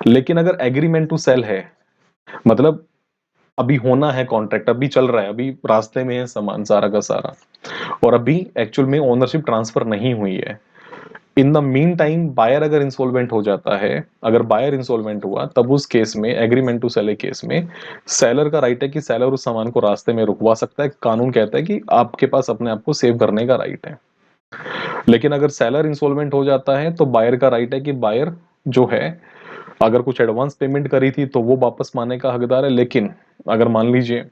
लेकिन अगर एग्रीमेंट टू सेल है, मतलब अभी होना है कॉन्ट्रैक्ट, अभी चल रहा है, अभी रास्ते में है सामान सारा का सारा, और अभी एक्चुअल में ओनरशिप ट्रांसफर नहीं हुई है, in the meantime buyer अगर इंसॉल्वेंट हो जाता है, अगर बायर इंसॉल्वेंट हुआ, तब उस केस में एग्रीमेंट टू सेल केस में सेलर का राइट है कि सेलर उस सामान को रास्ते में रुकवा सकता है। कानून कहता है कि आपके पास अपने आप को सेव करने का राइट है। लेकिन अगर सेलर इंसॉल्वेंट हो जाता है तो बायर का राइट है कि बायर जो है, अगर कुछ एडवांस पेमेंट करी थी तो वो वापस मांगने का हकदार है। लेकिन अगर मान लीजिए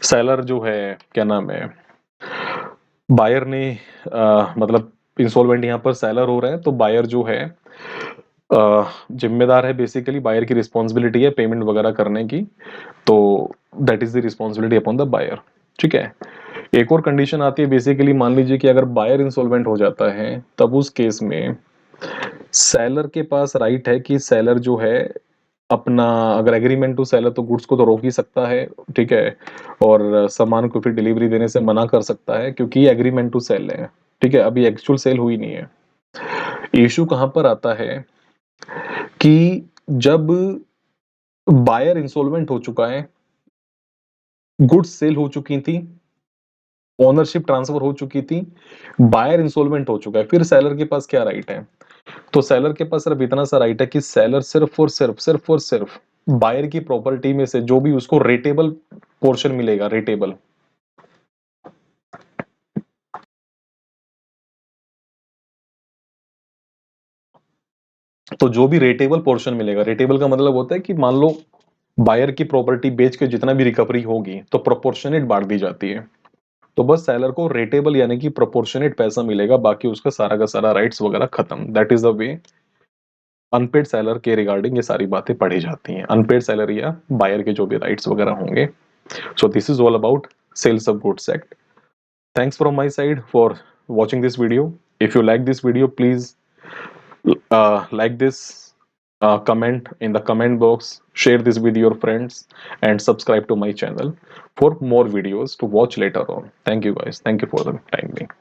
सेलर जो है, क्या नाम है, बायर ने मतलब इंसॉल्वेंट यहाँ पर सेलर हो रहा है, तो बायर जो है जिम्मेदार है, बेसिकली बायर की रिस्पॉन्सिबिलिटी है पेमेंट वगैरह करने की। तो that is the responsibility upon the buyer. ठीक है। एक और कंडीशन आती है, बेसिकली मान लीजिए कि अगर बायर इंसॉल्वेंट हो जाता है, तब उस केस में सेलर के पास राइट है कि सेलर जो है अपना, अगर एग्रीमेंट टू सेलर, तो गुड्स को तो रोक ही सकता है। ठीक है। और सामान को फिर डिलीवरी देने से मना कर सकता है क्योंकि ये एग्रीमेंट टू सेल है। ठीक है, अभी एक्चुअल सेल हुई नहीं है। इशू कहां पर आता है कि जब बायर इंसॉल्वेंट हो चुका है, गुड्स सेल हो चुकी थी, ओनरशिप ट्रांसफर हो चुकी थी, बायर इंसॉल्वेंट हो चुका है, फिर सेलर के पास क्या राइट है? तो सेलर के पास सिर्फ इतना सा राइट है कि सेलर सिर्फ बायर की प्रॉपर्टी में से जो भी उसको रेटेबल पोर्शन मिलेगा, रेटेबल, तो जो भी रेटेबल पोर्शन मिलेगा, रेटेबल का मतलब होता है कि मान लो बायर की प्रॉपर्टी बेच के जितना भी रिकवरी होगी तो प्रोपोर्शनेट बांट दी जाती है। तो बस सेलर को रेटेबल यानी कि प्रोपोर्शनेट पैसा मिलेगा, बाकी उसका सारा का सारा राइट्स वगैरह खत्म। That is the way unpaid seller के रिगार्डिंग ये सारी बातें पढ़ी जाती हैं, अनपेड सेलर या बायर के जो भी राइट्स वगैरह होंगे। So this is all about sales of goods act. Thanks from my side for watching this video. If you like this video, please like this, comment in the comment box, share this with your friends, and subscribe to my channel for more videos to watch later on. Thank you guys. Thank you for the time being.